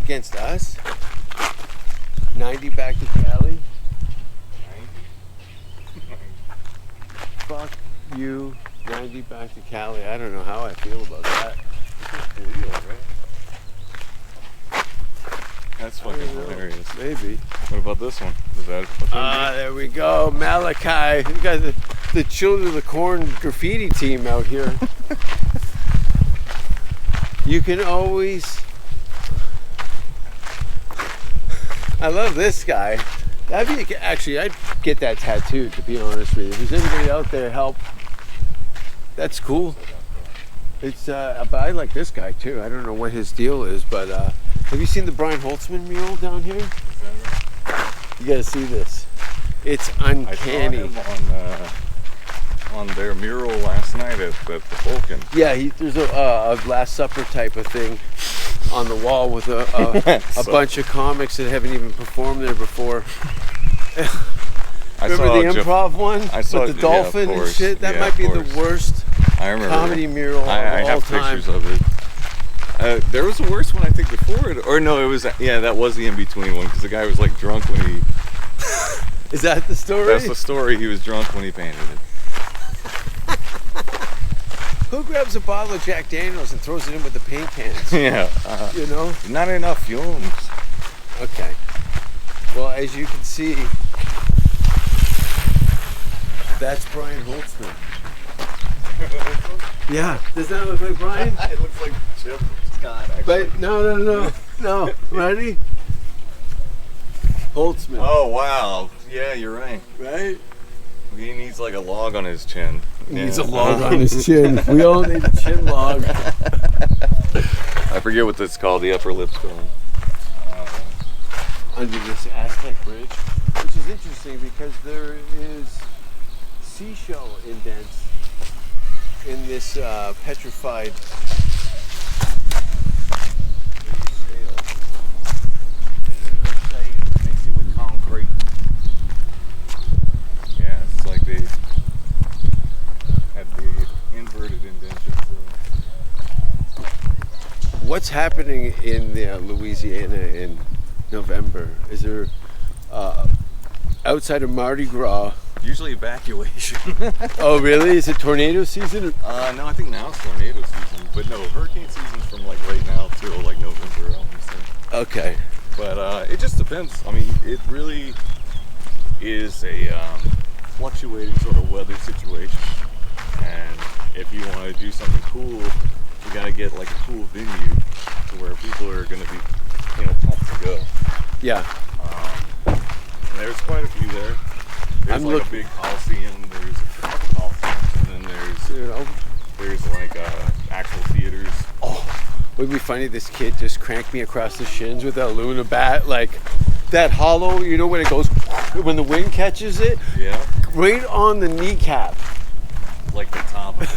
against us? 90 back to Cali. Fuck you. 90 back to Cali. I don't know how I feel about that. That's fucking hilarious. Maybe. What about this one? Is that? There we go. Malachi. We got the Children of the Corn graffiti team out here. You can always. I love this guy. Actually, I'd get that tattooed, to be honest with you. If there's anybody out there, help. That's cool. It's but I like this guy too. I don't know what his deal is, but have you seen the Brian Holtzman mural down here? You gotta see this. It's uncanny. I saw him on their mural last night at the Vulcan. Yeah, there's a Last Supper type of thing on the wall with a bunch of comics that haven't even performed there before. Remember the improv one with the dolphin and shit? That might be the worst comedy mural of all I have time. pictures of it. There was a worse one, I think, before it. Or no, it was, that was the in-between one, because the guy was like drunk when he... Is that the story? That's the story. He was drunk when he painted it. Who grabs a bottle of Jack Daniels and throws it in with the paint cans? Yeah. You know? Not enough fumes. Okay. Well, as you can see, that's Brian Holtzman. Yeah. Does that look like Brian? It looks like Chip Scott, actually. But no. Ready? Holtzman. Oh, wow. Yeah, you're right. Right? He needs like a log on his chin. He needs a log on his chin. We all need a chin log. I forget what that's called, the upper lip's going. Under this Aztec bridge, which is interesting because there is seashell indents in this petrified Makes it with concrete. Yeah, it's like they have the inverted indentation. What's happening in Louisiana in November? Is there outside of Mardi Gras? Usually evacuation. Oh, really? Is it tornado season? No, I think now it's tornado season. But no, hurricane season's from like right now till like November, I want to say. Okay. But it just depends. I mean, it really is a fluctuating sort of weather situation. And if you want to do something cool, you got to get like a cool venue to where people are going to be, pumped to go. Yeah. There's quite a few there. There's like a big coliseum. There's a couple coliseums, and then there's like actual theaters. Oh, would it be funny? This kid just cranked me across the shins with that Luna bat, like that hollow. You know when it goes, when the wind catches it. Yeah. Right on the kneecap. Like the top of it.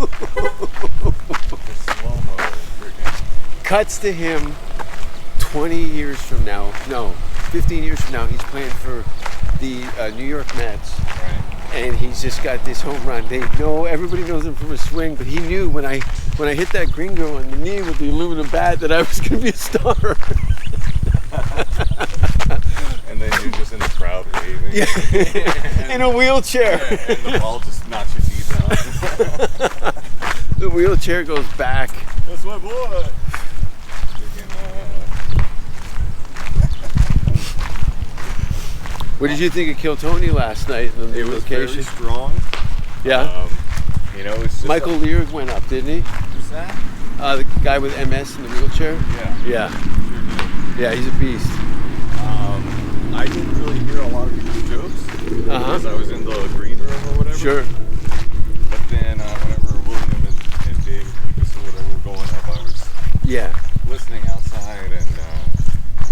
The slow-mo freaking. Cuts to him 20 years from now. No, 15 years from now. He's playing for the New York Mets. Right. And he's just got this home run. Everybody knows him from a swing, but he knew when I hit that gringo on the knee with the aluminum bat that I was going to be a star. And then you're just in the crowd waving. Yeah. In a wheelchair. Yeah, and the ball just knocks your teeth out. The wheelchair goes back. That's my boy. What did you think of Kill Tony last night in the It was location? very strong. Yeah. It's just Michael Lear went up, didn't he? Who's that? The guy with MS in the wheelchair. Yeah. Yeah. Yeah, he's a beast. I didn't really hear a lot of people's jokes because I was in the green room or whatever. Sure. But then whenever William and David Lucas or whatever were going up, I was listening outside, and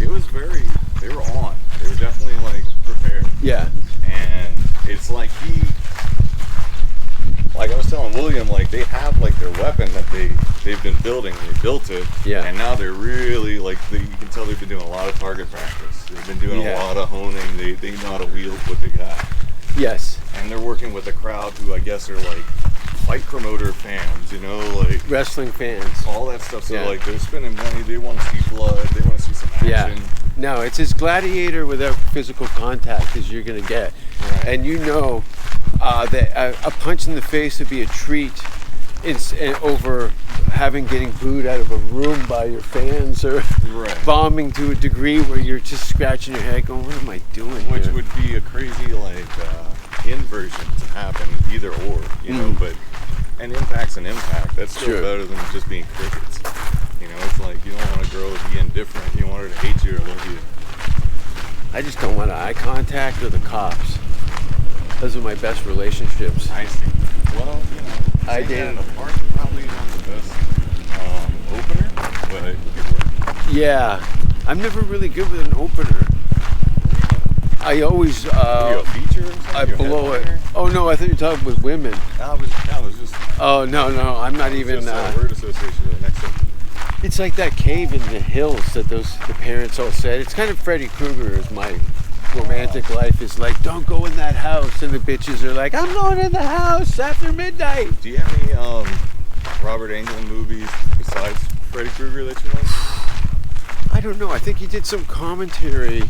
it was they were on. They were definitely like prepared. Yeah. And it's like like I was telling William, like they have like their weapon that they've been building. They built it. Yeah. And now they're really like you can tell they've been doing a lot of target practice. They've been doing a lot of honing. They know how to wield what they got. Yes. And they're working with a crowd who I guess are like fight promoter fans, like wrestling fans. All that stuff. So like they're spending money. They want to see blood. They want to see some action. Yeah. No, it's as gladiator without physical contact as you're gonna get. Right. And that a punch in the face would be a treat over getting booed out of a room by your fans or bombing to a degree where you're just scratching your head going, what am I doing Which here? would be a crazy inversion to happen, either or, but an impact's an impact. That's still better than just being crickets. It's like you don't want a girl to be indifferent. You want her to hate you or love you. I just don't want eye contact or the cops. Those are my best relationships. I see. Well, I did. In the park, probably not the best opener, but it could work. Yeah, I'm never really good with an opener. I always Are you a feature or something? I blow it. Oh no, I thought you were talking with women. That was just. Oh no, I'm not even. Just a word association with the next one. It's like that cave in the hills that the parents all said. It's kind of Freddy Krueger is my romantic life. Is like, don't go in that house, and the bitches are like, I'm going in the house after midnight. Do you have any Robert Englund movies besides Freddy Krueger that you like? I don't know. I think he did some commentary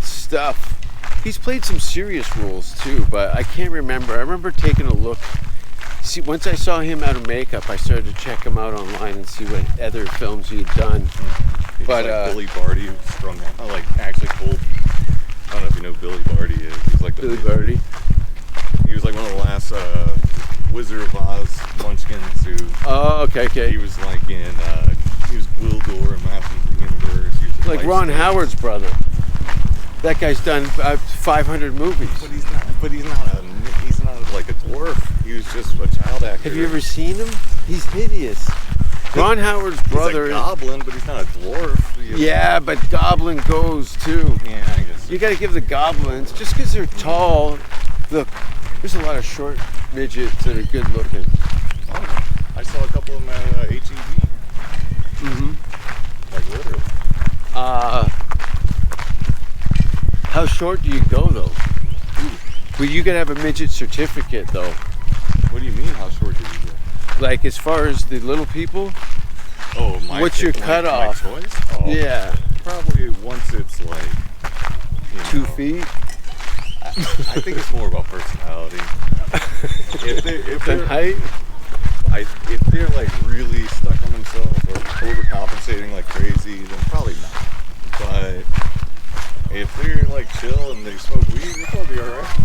stuff. He's played some serious roles too, but I can't remember. I remember taking a look See, once I saw him out of makeup, I started to check him out online and see what other films he'd done. He's But, like Billy Barty, who's from actually Cold. I don't know if you know who Billy Barty is. He's like the Billy Barty. He was like one of the last Wizard of Oz Munchkins who. Oh, okay. He was like in. He was Gwildor in Masters of the Universe. He was in Like Life Ron Strange. Howard's brother. That guy's done 500 movies. But he's not. He's not like a dwarf. He was just a child actor. Have you ever seen him? He's hideous. Ron Howard's brother. He's a goblin, but he's not a dwarf. Yeah, but Goblin goes too. Yeah, I guess. You got to give the goblins, just because they're tall. Look, there's a lot of short midgets that are good looking. Oh, I saw a couple of them at HEB. Mm-hmm. Like literally. How short do you go though? Well, you gotta have a midget certificate though. What do you mean? How short did you get? Like as far as the little people. Oh, my. What's your cutoff? My choice? Oh, Yeah. Probably once it's like 2 feet. I think it's more about personality. if Than they're height. if they're like really stuck on themselves or overcompensating like crazy, then probably not. But if they're like chill and they smoke weed, they'll probably be alright.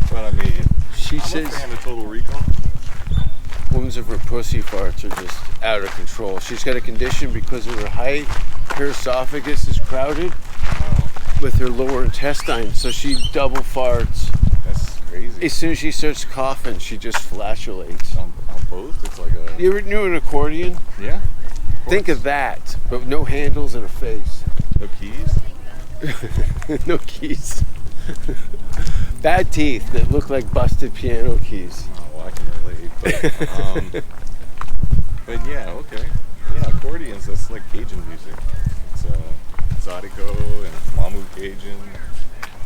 But I mean, She I'm a says fan of Total Recall. women's of her pussy farts are just out of control. She's got a condition because of her height. Her esophagus is crowded with her lower intestine, so she double farts. That's crazy. As soon as she starts coughing, she just flatulates. On both, it's like a You ever knew an accordion? yeah. Think of that, but no handles and a face. No keys. No keys. Bad teeth that look like busted piano keys. Oh, well, I can relate. But yeah, okay. Yeah, accordions. That's like Cajun music. It's Zydeco and Mahmoud Cajun.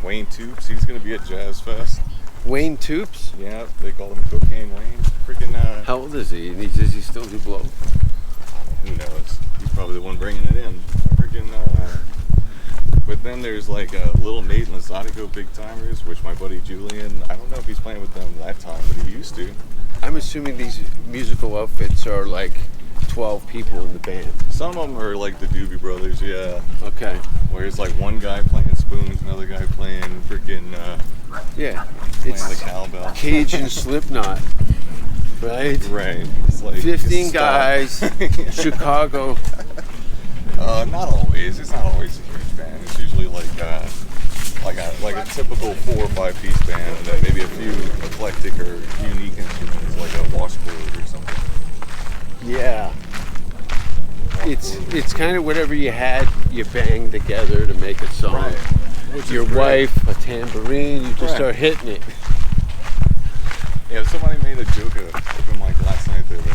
Wayne Toops. He's gonna be at Jazz Fest. Wayne Toops? Yeah, they call him Cocaine Wayne. Freaking. How old is he? And does he still do blow? Who knows? He's probably the one bringing it in. Freaking. But then there's like Little Nate and the Zydeco Big Timers, which my buddy Julian. I don't know if he's playing with them that time, but he used to. I'm assuming these musical outfits are like 12 people in the band. Some of them are like the Doobie Brothers, yeah. Okay. Where it's like one guy playing spoons, another guy playing freaking Yeah. playing It's the cowbell. Cajun Slipknot, right? Right. It's like 15 stop. guys, Chicago. Not always. It's not always a huge band. It's usually like a typical 4 or 5 piece band, and then maybe a few eclectic or unique instruments, like a washboard or something. Yeah. It's kind of whatever you had, you bang together to make a song. Right. Which is Your great. wife, a tambourine, you just Right. start hitting it. Yeah, somebody made a joke of open mic last night that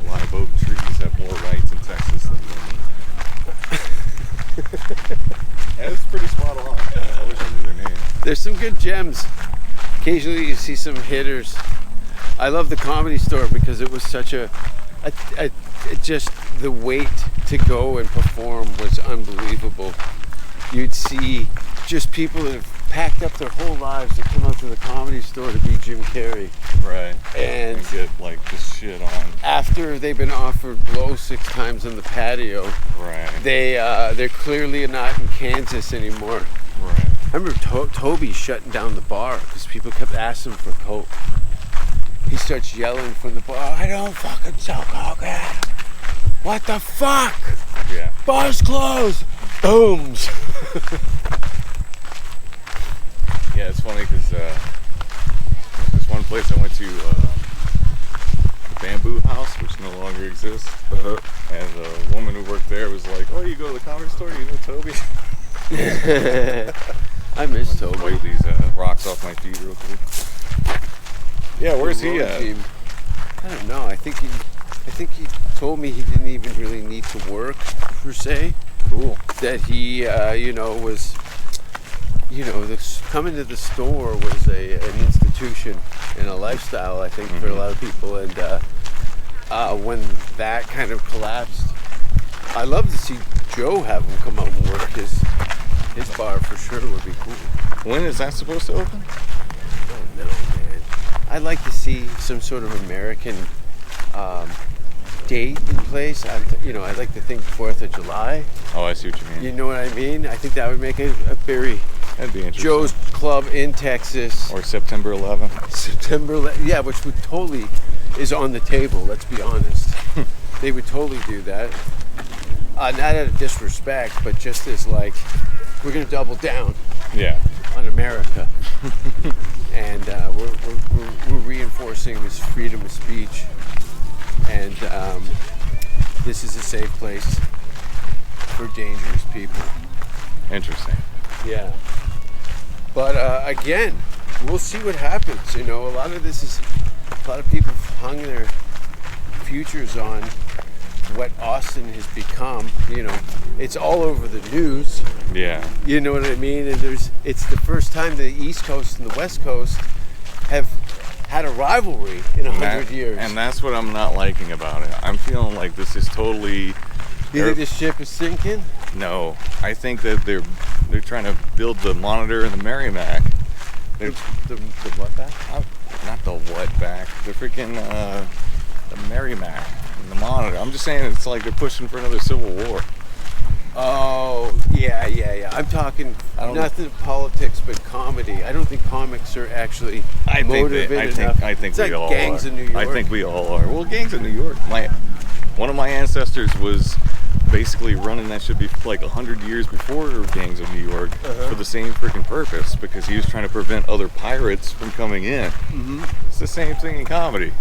live oak trees have more rights in Texas than women. And it's pretty spot on. I wish I knew their name. There's some good gems. Occasionally you see some hitters. I love the Comedy Store because it was such just the wait to go and perform was unbelievable. You'd see just people that have packed up their whole lives to come out to the Comedy Store to be Jim Carrey. Right. And get like just shit on. after they've been offered blow 6 times on the patio, Right. they're clearly not in Kansas anymore. Right. I remember Toby shutting down the bar because people kept asking for coke. He starts yelling from the bar, "I don't fucking sell coke here. What the fuck? Yeah. Bar's closed." Booms. Yeah, it's funny because there's one place I went to, the Bamboo House, which no longer exists. And the woman who worked there was like, "Oh, you go to the Comedy Store? You know Toby?" I miss Toby. Toby. Wipe these rocks off my feet real quick. Yeah, where's he at? I don't know. I think he told me he didn't even really need to work per se. Cool. That he, was, coming to the store was an institution and a lifestyle, I think, for a lot of people. And when that kind of collapsed, I love to see Joe have him come out and work his bar for sure would be cool. When is that supposed to open? I don't know, man. I'd like to see some sort of American date in place. I'd like to think 4th of July. Oh, I see what you mean. You know what I mean? I think that would make a very That'd be interesting. Joe's Club in Texas. Or September 11th. Yeah, which would totally is on the table. Let's be honest. They would totally do that. Not out of disrespect, but just as like we're gonna double down Yeah. on America, and we're reinforcing this freedom of speech, and this is a safe place for dangerous people. Interesting. Yeah. But again, we'll see what happens. A lot of people hung their futures on what Austin has become. It's all over the news. Yeah. You know what I mean? And it's the first time the East Coast and the West Coast have had a rivalry in 100 years. And that's what I'm not liking about it. I'm feeling like this is totally... You think the ship is sinking? No, I think that they're trying to build the Monitor and the Merrimack. The what back? Not the what back. The freaking the Merrimack and the Monitor. I'm just saying it's like they're pushing for another Civil War. Oh, yeah. I'm talking nothing politics, but comedy. I don't think comics are actually motivated enough. I think it's we like all gangs are. in New York. I think we all are. Well, gangs in New York. One of my ancestors was basically running that shit like 100 years before gangs of New York for the same freaking purpose, because he was trying to prevent other pirates from coming in. Mm-hmm. It's the same thing in comedy.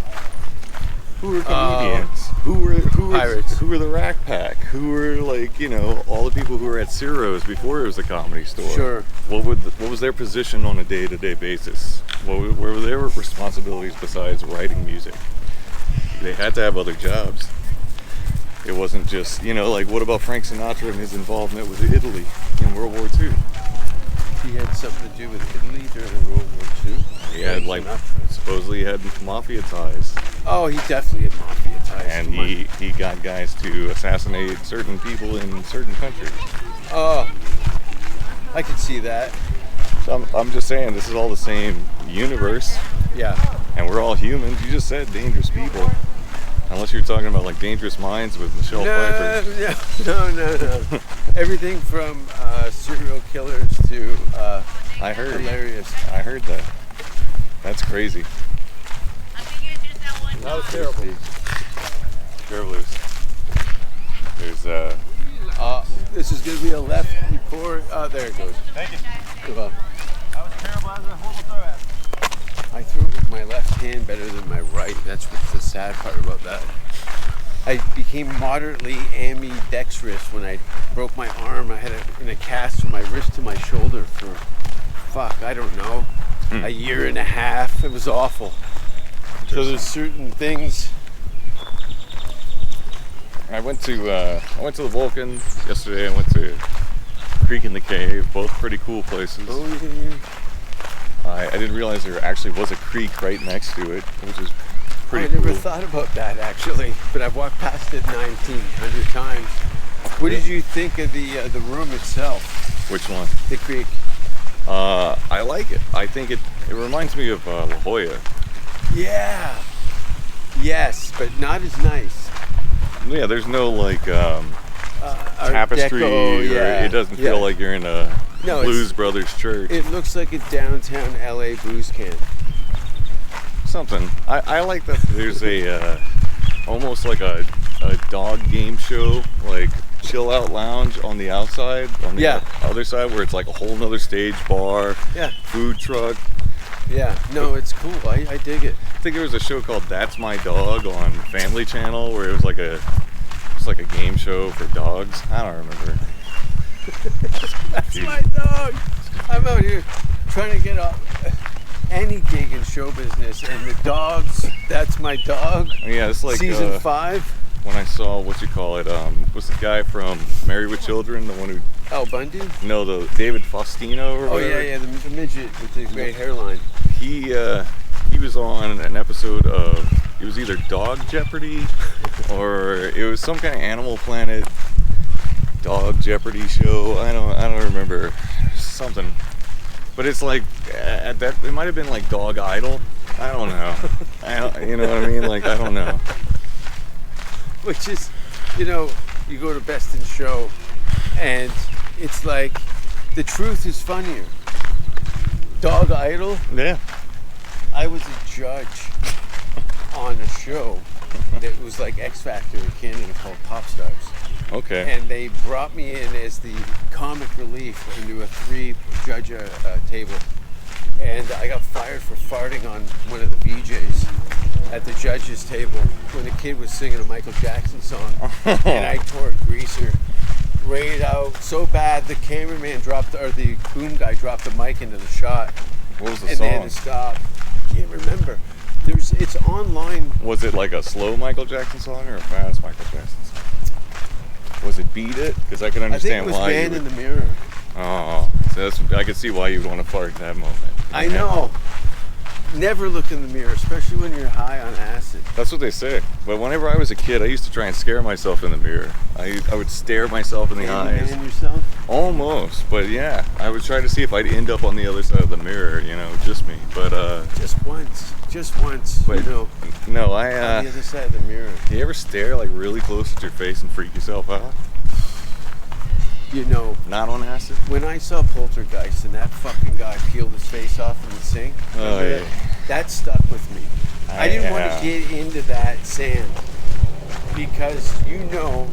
Who were comedians? Who were pirates? Who were the Rack Pack? Who were all the people who were at Ciro's before it was a comedy store? Sure. What was their position on a day-to-day basis? What were their responsibilities besides writing music? They had to have other jobs. It wasn't just, what about Frank Sinatra and his involvement with Italy in World War II? He had something to do with Italy during World War II? He had, supposedly he had mafia ties. Oh, he definitely had mafia ties. And he got guys to assassinate certain people in certain countries. Oh, I could see that. So I'm just saying, this is all the same universe. Yeah. And we're all humans. You just said dangerous people. Unless you're talking about Dangerous Minds with Michelle Pfeiffer. No. Everything from serial killers to hilarious. I heard that. That's crazy. That was terrible. Travelers. There's this is gonna be a left before. There it goes. Thank you. Goodbye. That was terrible. That was a horrible throw at. I threw it with my left hand better than my right. That's what's the sad part about that. I became moderately ambidextrous when I broke my arm. I had in a cast from my wrist to my shoulder for, I don't know, a year and a half. It was awful. So there's certain things. I went to the Vulcan yesterday. I went to Creek and the Cave. Both pretty cool places. Oh yeah. I didn't realize there actually was a creek right next to it, which is pretty cool. I never thought about that actually, but I've walked past it 1,900 times. What did you think of the room itself? Which one? The creek. I like it. I think it reminds me of La Jolla. Yeah. Yes, but not as nice. Yeah, there's no tapestry. Deco, yeah. It doesn't feel like you're in a Blues Brothers church. It looks like a downtown LA booze can. Something. I like that there's a almost like a dog game show, like chill out lounge on the outside, on the other side, where it's like a whole nother stage bar, food truck. Yeah, no, it's cool. I dig it. I think there was a show called That's My Dog on Family Channel where it was like a game show for dogs. I don't remember. That's my dog. I'm out here trying to get any gig in show business, and the dogs. That's my dog. Yeah, it's like season 5. When I saw was the guy from Married with Children, the one who Al Bundy? No, the David Faustino or whatever. Oh yeah, the midget with the great hairline. He was on an episode of, it was either Dog Jeopardy or it was some kind of Animal Planet Dog Jeopardy show. I don't remember, something. But it's like it might have been like Dog Idol, I don't know. You know what I mean? Like, I don't know. Which is, you know, you go to Best in Show, and it's like, the truth is funnier. Dog Idol, Yeah. I was a judge on a show that was like X Factor in Canada called Pop Stars. Okay. And they brought me in as the comic relief into a 3-judge table. And I got fired for farting on one of the VJs at the judges table when the kid was singing a Michael Jackson song. And I tore a greaser right out so bad the cameraman dropped, or the boom guy dropped the mic into the shot. What was the And song? they had to stop. Can't remember. It's online. Was it like a slow Michael Jackson song or a fast Michael Jackson song? Was it Beat It? Because I can I think understand it was why. Man in the Mirror. Oh, so I could see why you'd want to fart at that moment. I know. Never look in the mirror, especially when you're high on acid. That's what they say. But whenever I was a kid, I used to try and scare myself in the mirror. I would stare myself in the eyes. Candyman yourself? Almost, but yeah, I would try to see if I'd end up on the other side of the mirror, you know, just me. But Just once. But, you know, no, on the other side of the mirror. You ever stare like really close at your face and freak yourself out? You know, Not on acid? when I saw Poltergeist and that fucking guy peeled his face off in the sink, Oh, yeah. that stuck with me. I didn't want to get into that sand because, you know,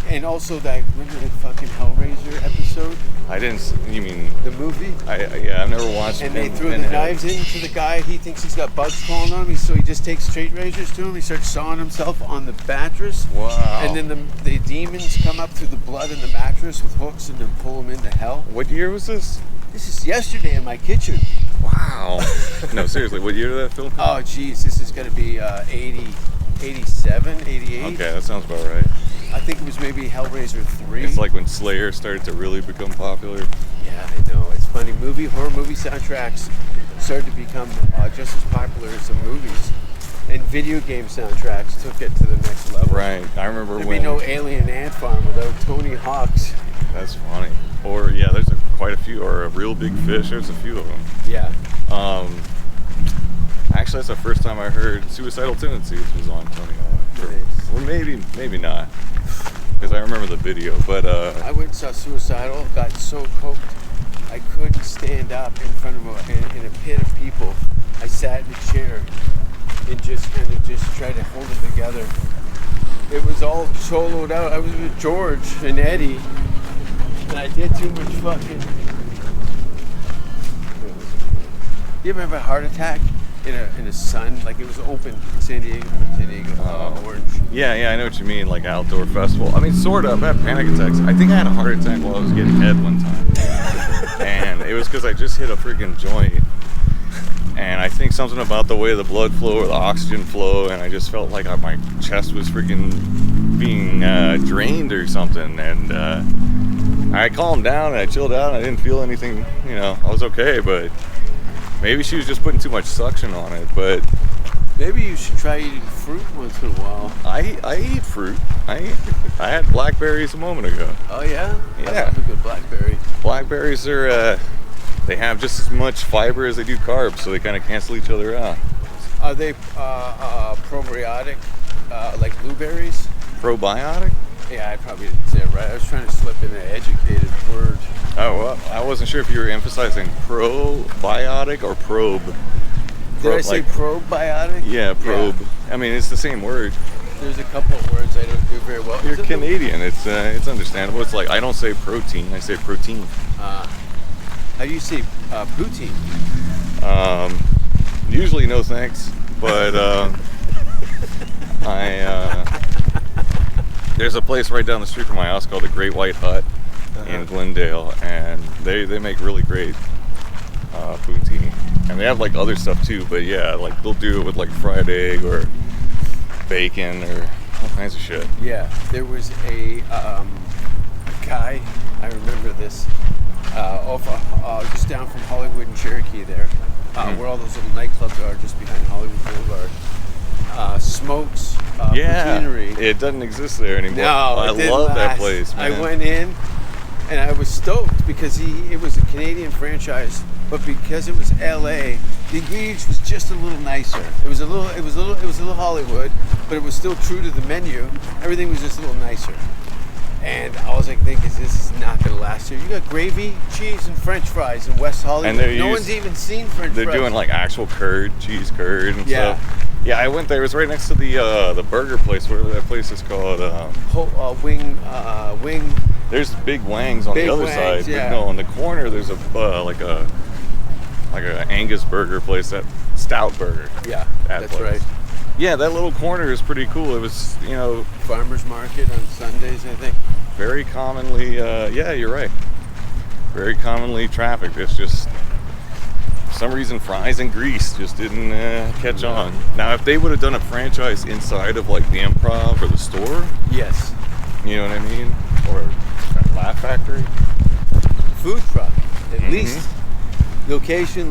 and also that, remember the fucking Hellraiser episode, I didn't. You mean? the movie? Yeah, I've never watched. And they it. threw the knives into the guy. He thinks he's got bugs crawling on him, so he just takes straight razors to him. He starts sawing himself on the mattress. Wow. And then the demons come up through the blood in the mattress with hooks and then pull him into hell. What year was this? This is yesterday in my kitchen. Wow. No, seriously, what year did that film come out? Oh, geez, this is going to be 87, 88. Okay, that sounds about right. I think it was maybe Hellraiser 3. It's like when Slayer started to really become popular. Yeah, I know. It's funny. Horror movie soundtracks started to become just as popular as the movies. And video game soundtracks took it to the next level. Right. I remember There'd when. be no Alien Ant Farm without Tony Hawk's. That's funny. Or yeah, there's quite a few. Or a Real Big Fish. There's a few of them. Yeah. Actually, that's the first time I heard Suicidal Tendencies was on Tony Hawk. Nice. Or maybe not. Because I remember the video, but I went and saw Suicidal, got so coked, I couldn't stand up in front of in a pit of people. I sat in a chair and just kind of tried to hold it together. It was all soloed out. I was with George and Eddie, and I did too much fucking. You ever have a heart attack in a sun, like it was open in San Diego, Orange? yeah, I know what you mean, like outdoor festival. I mean, sort of. I had panic attacks. I think I had a heart attack while I was getting head one time, and it was because I just hit a freaking joint. And I think something about the way the blood flow or the oxygen flow, and I just felt like my chest was freaking being drained or something. And I calmed down and I chilled out and I didn't feel anything, you know, I was okay, but maybe she was just putting too much suction on it. But maybe you should try eating fruit once in a while. I eat fruit. I had blackberries a moment ago. Oh yeah? Yeah. I love a good blackberry. Blackberries are, they have just as much fiber as they do carbs, so they kind of cancel each other out. Are they probiotic, like blueberries? Probiotic? Yeah, I probably didn't say it right. I was trying to slip in an educated word. Oh, well, I wasn't sure if you were emphasizing probiotic or probe. Did I say probiotic? Yeah, probe. Yeah. I mean, it's the same word. There's a couple of words I don't do very well. You're Canadian. It's understandable. It's like I don't say protein. I say protein. How do you say poutine? Usually no thanks, but there's a place right down the street from my house called the Great White Hut in Glendale, and they make really great poutine. And they have like other stuff too, but yeah, like they'll do it with like fried egg or bacon or all kinds of shit. Yeah, there was a guy, I remember this, just down from Hollywood and Cherokee there, where all those little nightclubs are just behind Hollywood Boulevard. Smokes Poutineery. It doesn't exist there anymore. No, I love that place, man. I went in and I was stoked because it was a Canadian franchise, but because it was LA, the ingredients was just a little nicer. It was a little Hollywood, but it was still true to the menu. Everything was just a little nicer. And I was like thinking, this is not gonna last here. You got gravy, cheese, and French fries in West Hollywood. And no one's even seen French fries. They're doing like actual curd, cheese curd and Yeah. stuff. Yeah, I went there. It was right next to the burger place, whatever that place is called. Wing. There's Big Wang's on Big the other Wang's, side. yeah. But no, on the corner there's a like a Angus burger place, that Stout Burger. Yeah, That that's place. right. Yeah, that little corner is pretty cool. It was, Farmers market on Sundays, I think. very commonly, yeah, you're right. Very commonly trafficked. It's just, for some reason, fries and grease just didn't catch on. Now, if they would have done a franchise inside of like the Improv or the store, Yes. you know what I mean? Or Laugh Factory. Food truck, at Mm-hmm. least. Location.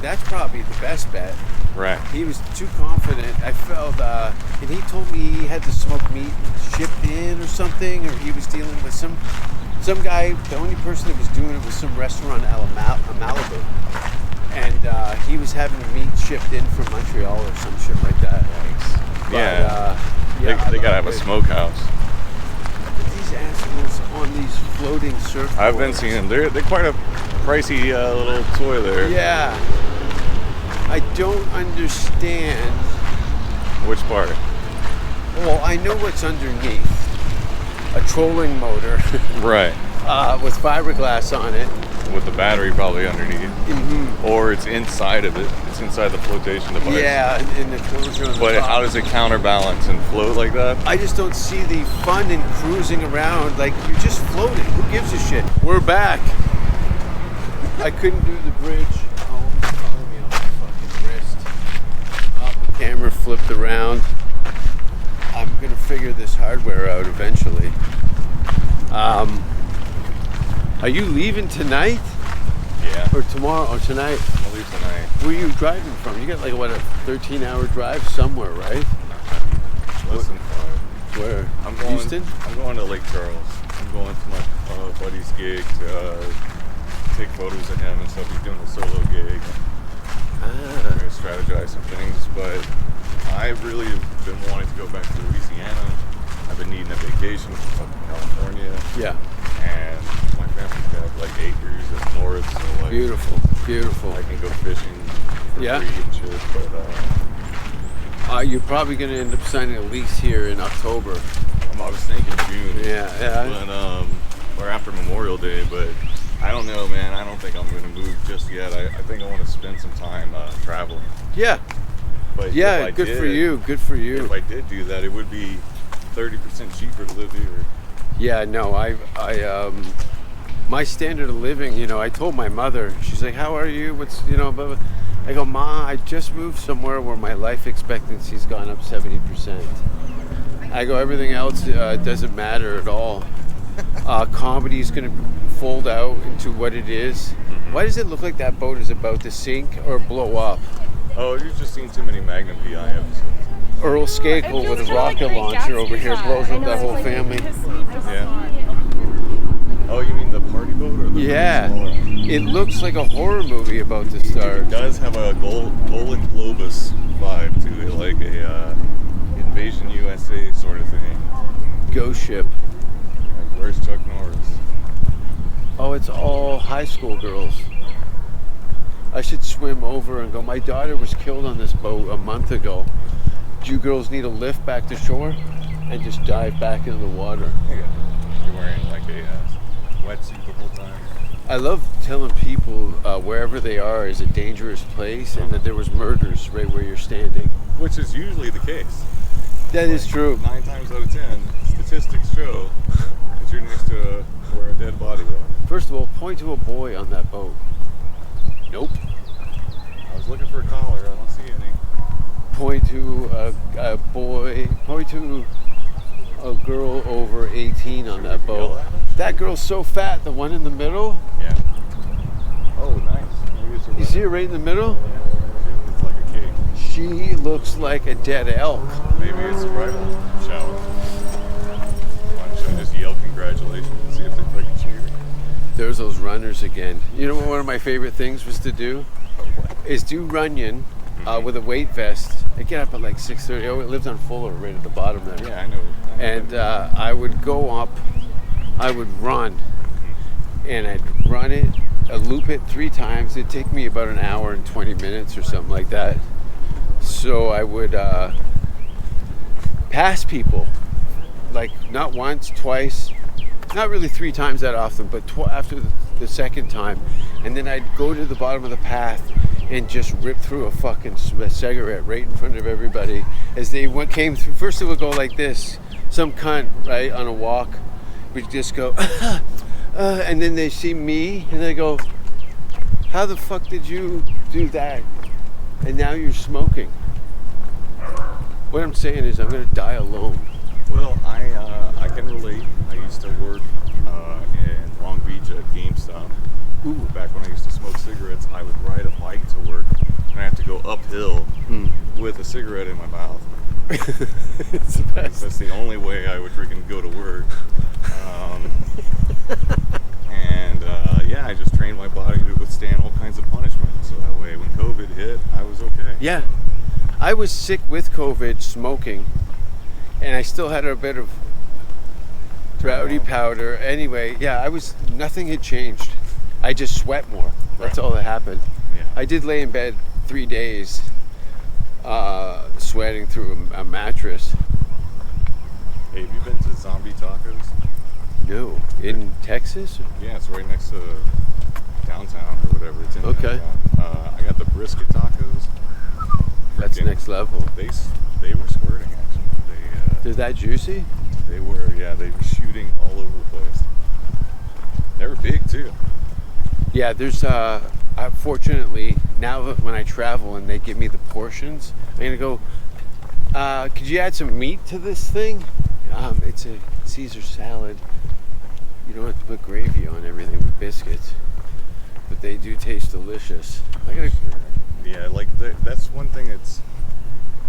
That's probably the best bet. Right. He was too confident. I felt, and he told me he had to smoke meat shipped in or something, or he was dealing with some guy. The only person that was doing it was some restaurant out of Malibu, and he was having meat shipped in from Montreal or some shit like that. But, They gotta have a smokehouse. These assholes on these floating surfboards. I've been seeing them. They're quite a pricey little toy there. Yeah. I don't understand. Which part? Well, I know what's underneath. A trolling motor Right. with fiberglass on it. With the battery probably underneath. Mm-hmm. Or it's inside of it. It's inside the flotation device. Yeah, and the closure on the But top. how does it counterbalance and float like that? I just don't see the fun in cruising around. Like, you're just floating. Who gives a shit? We're back. I couldn't do the bridge. Oh, he's calling me on my fucking wrist. Oh, the camera flipped around. I'm gonna figure this hardware out eventually. Are you leaving tonight? Yeah. Or tomorrow or tonight? I'll leave tonight. Where are you driving from? You got like what, a 13-hour drive somewhere, right? Less than 5. Where? I'm going, Houston? I'm going to Lake Charles. I'm going to my buddy's gig to take photos of him and stuff. He's doing a solo gig. I'm going to strategize some things, but I really have been wanting to go back to Louisiana. I've been needing a vacation from fucking California. Yeah. And my family's got like acres up north, so like Beautiful. I can go fishing for Yeah. free and shit, but You're probably going to end up signing a lease here in October. I was thinking June. Yeah. But, or after Memorial Day, but I don't know, man. I don't think I'm going to move just yet. I think I want to spend some time traveling. Yeah. But Yeah, if I good did, for you. Good for you. If I did do that, it would be 30% cheaper to live here. Yeah, no, my standard of living, I told my mother, she's like, how are you? What's, blah, blah. I go, Ma, I just moved somewhere where my life expectancy's gone up 70%. I go, everything else doesn't matter at all. Comedy's going to fold out into what it is. Why does it look like that boat is about to sink or blow up? Oh, you've just seen too many Magnum PI episodes. Earl Skakel with a rocket launcher over here blows up that whole family. Yeah. Oh, you mean the party boat or the Yeah. smaller? It looks like a horror movie about to start. It does have a Golden Globus vibe to it, like a Invasion USA sort of thing. Ghost ship. Like, where's Chuck Norris? Oh, it's all high school girls. I should swim over and go, my daughter was killed on this boat a month ago. Do you girls need a lift back to shore? And just dive back into the water. Yeah. You're wearing like a wetsuit the whole time. I love telling people wherever they are is a dangerous place and that there was murders right where you're standing. Which is usually the case. That is true. 9 times out of 10, statistics show that you're next to where a dead body was. First of all, point to a boy on that boat. Nope. I was looking for a collar. I don't see any. Point to a boy. Point to a girl over 18 on that boat. That girl's so fat. The one in the middle. Yeah. Oh, nice. Maybe it's a You see her right in the middle? Yeah. It's like a cake. She looks like a dead elk. Maybe it's a bridal shower. Why don't you just yell congratulations and see if they fucking cheer? There's those runners again. You know what one of my favorite things was to do? is do Runyon with a weight vest. I get up at like 6:30. Oh, it lived on Fuller right at the bottom there. Yeah, I know. And I would go up, I would run, and I'd run it, loop it 3 times. It'd take me about an hour and 20 minutes or something like that. So I would pass people, like not once, twice, not really 3 times that often, but after the second time. And then I'd go to the bottom of the path and just rip through a fucking cigarette right in front of everybody. As they came through, first it would go like this. Some cunt, right, on a walk would just go, and then they see me and they go, how the fuck did you do that? And now you're smoking. What I'm saying is I'm gonna die alone. Well, I can relate. I used to work in Long Beach at GameStop. Ooh. Back when I used to smoke cigarettes, I would ride a bike to work, and I had to go uphill with a cigarette in my mouth. It's the best. That's the only way I would freaking go to work. I just trained my body to withstand all kinds of punishment. So that way, when COVID hit, I was okay. Yeah. I was sick with COVID smoking, and I still had a bit of rowdy powder. Anyway, yeah, nothing had changed. I just sweat more. That's all that happened. Yeah. I did lay in bed 3 days, sweating through a mattress. Hey, have you been to Zombie Tacos? No. In Texas? Yeah, it's right next to downtown or whatever. It's in Okay. downtown. I got the brisket tacos. That's next level. They were squirting, actually. They're that juicy? They were shooting all over the place. They were big, too. Yeah, there's, fortunately, now that when I travel and they give me the portions, I'm going to go, could you add some meat to this thing? It's a Caesar salad. You don't have to put gravy on everything with biscuits, but they do taste delicious. Yeah, like that's one thing. It's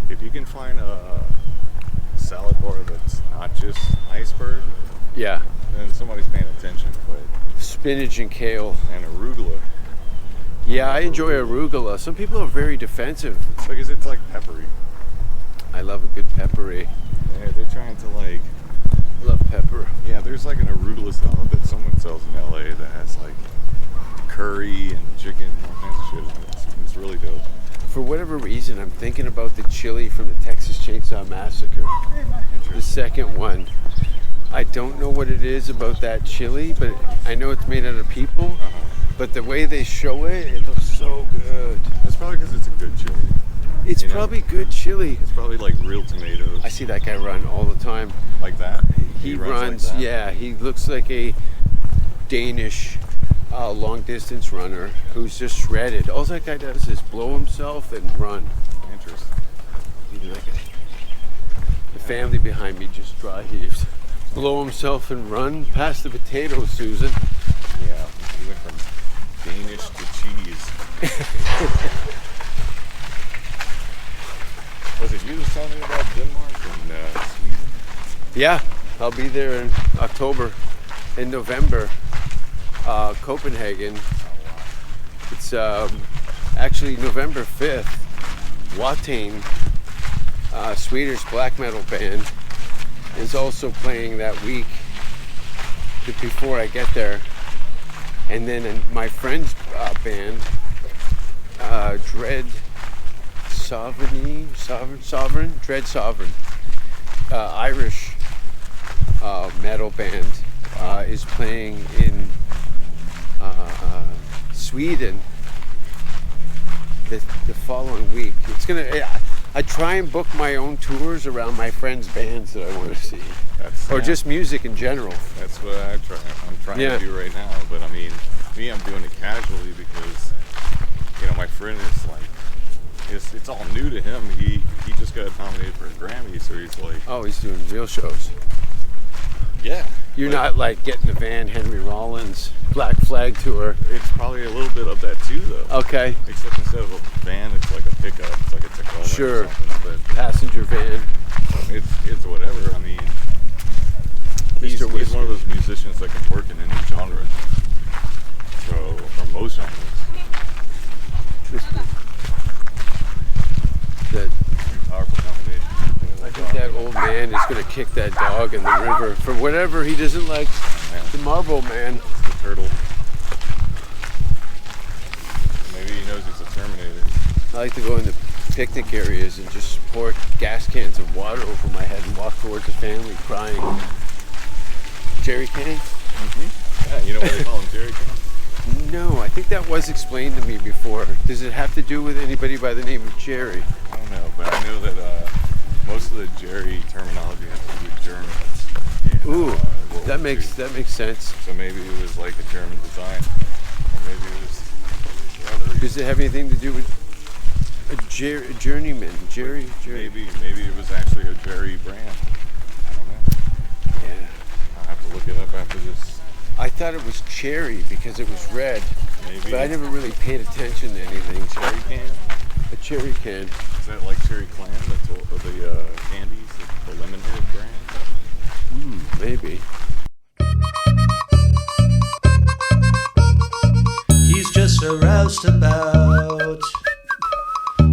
if you can find a salad bar that's not just iceberg, Yeah, then somebody's paying attention. But spinach and kale. and arugula, Yeah, I enjoy arugula. Some people are very defensive. it's because it's like peppery. I love a good peppery. Yeah, they're trying to like. I love pepper. Yeah, there's like an arugula salad that someone sells in LA that has like curry and chicken and all kinds of shit in it. It's really dope. For whatever reason, I'm thinking about the chili from the Texas Chainsaw Massacre. The second one. I don't know what it is about that chili, but I know it's made out of people. But the way they show it, it looks so good. It's probably because it's a good chili. It's You know? probably good chili. It's probably like real tomatoes. I see that guy run all the time. Like that? He runs runs, like that? yeah, he looks like a Danish long distance runner who's just shredded. All that guy does is blow himself and run. Interesting. The family behind me just dry heaves. Blow himself and run past the potatoes, Susan. Yeah, we went from Danish to cheese. Was it you that was telling me about Denmark and Sweden? Yeah, I'll be there in October. In November, Copenhagen. It's actually November 5th. Watain, Swedish black metal band, is also playing that week before I get there. And then my friend's band, Dread Sovereign, Irish metal band, is playing in Sweden the following week. It's gonna. I try and book my own tours around my friends' bands that I want to see, or just music in general. That's what I'm trying Yeah. to do right now. But I mean, me, I'm doing it casually because, my friend is like, it's all new to him. He just got nominated for a Grammy, so he's like, Oh, he's doing real shows. yeah. You're but not like getting the van Henry Rollins Black Flag tour. It's probably a little bit of that too, though. Okay, Except instead of a van, it's like a pickup. It's like a Tacoma Sure. or something. passenger van. But it's whatever. I mean, he's one of those musicians that can work in any genre. So, or most genres. man is going to kick that dog in the river for whatever he doesn't like. The Marble Man. The turtle. Maybe he knows he's a Terminator. I like to go in the picnic areas and just pour gas cans of water over my head and walk towards the family crying. Jerry can? Yeah, you know what they call him, Jerry can? No, I think that was explained to me before. Does it have to do with anybody by the name of Jerry? I don't know, but I know that most of the Jerry terminology has to do with Germans. Ooh, that makes sense. So maybe it was like a German design, or maybe it was other. Does it have anything to do with a journeyman? Jerry? Maybe it was actually a Jerry brand. I don't know. Yeah. I'll have to look it up after this. I thought it was cherry because it was red. Maybe. But I never really paid attention to anything. Cherry can? A cherry can. Is that like Cherry Clan, the candies, the Lemonhead brand? Maybe. He's just a roustabout,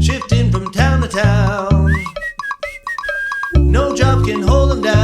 shifting from town to town. No job can hold him down.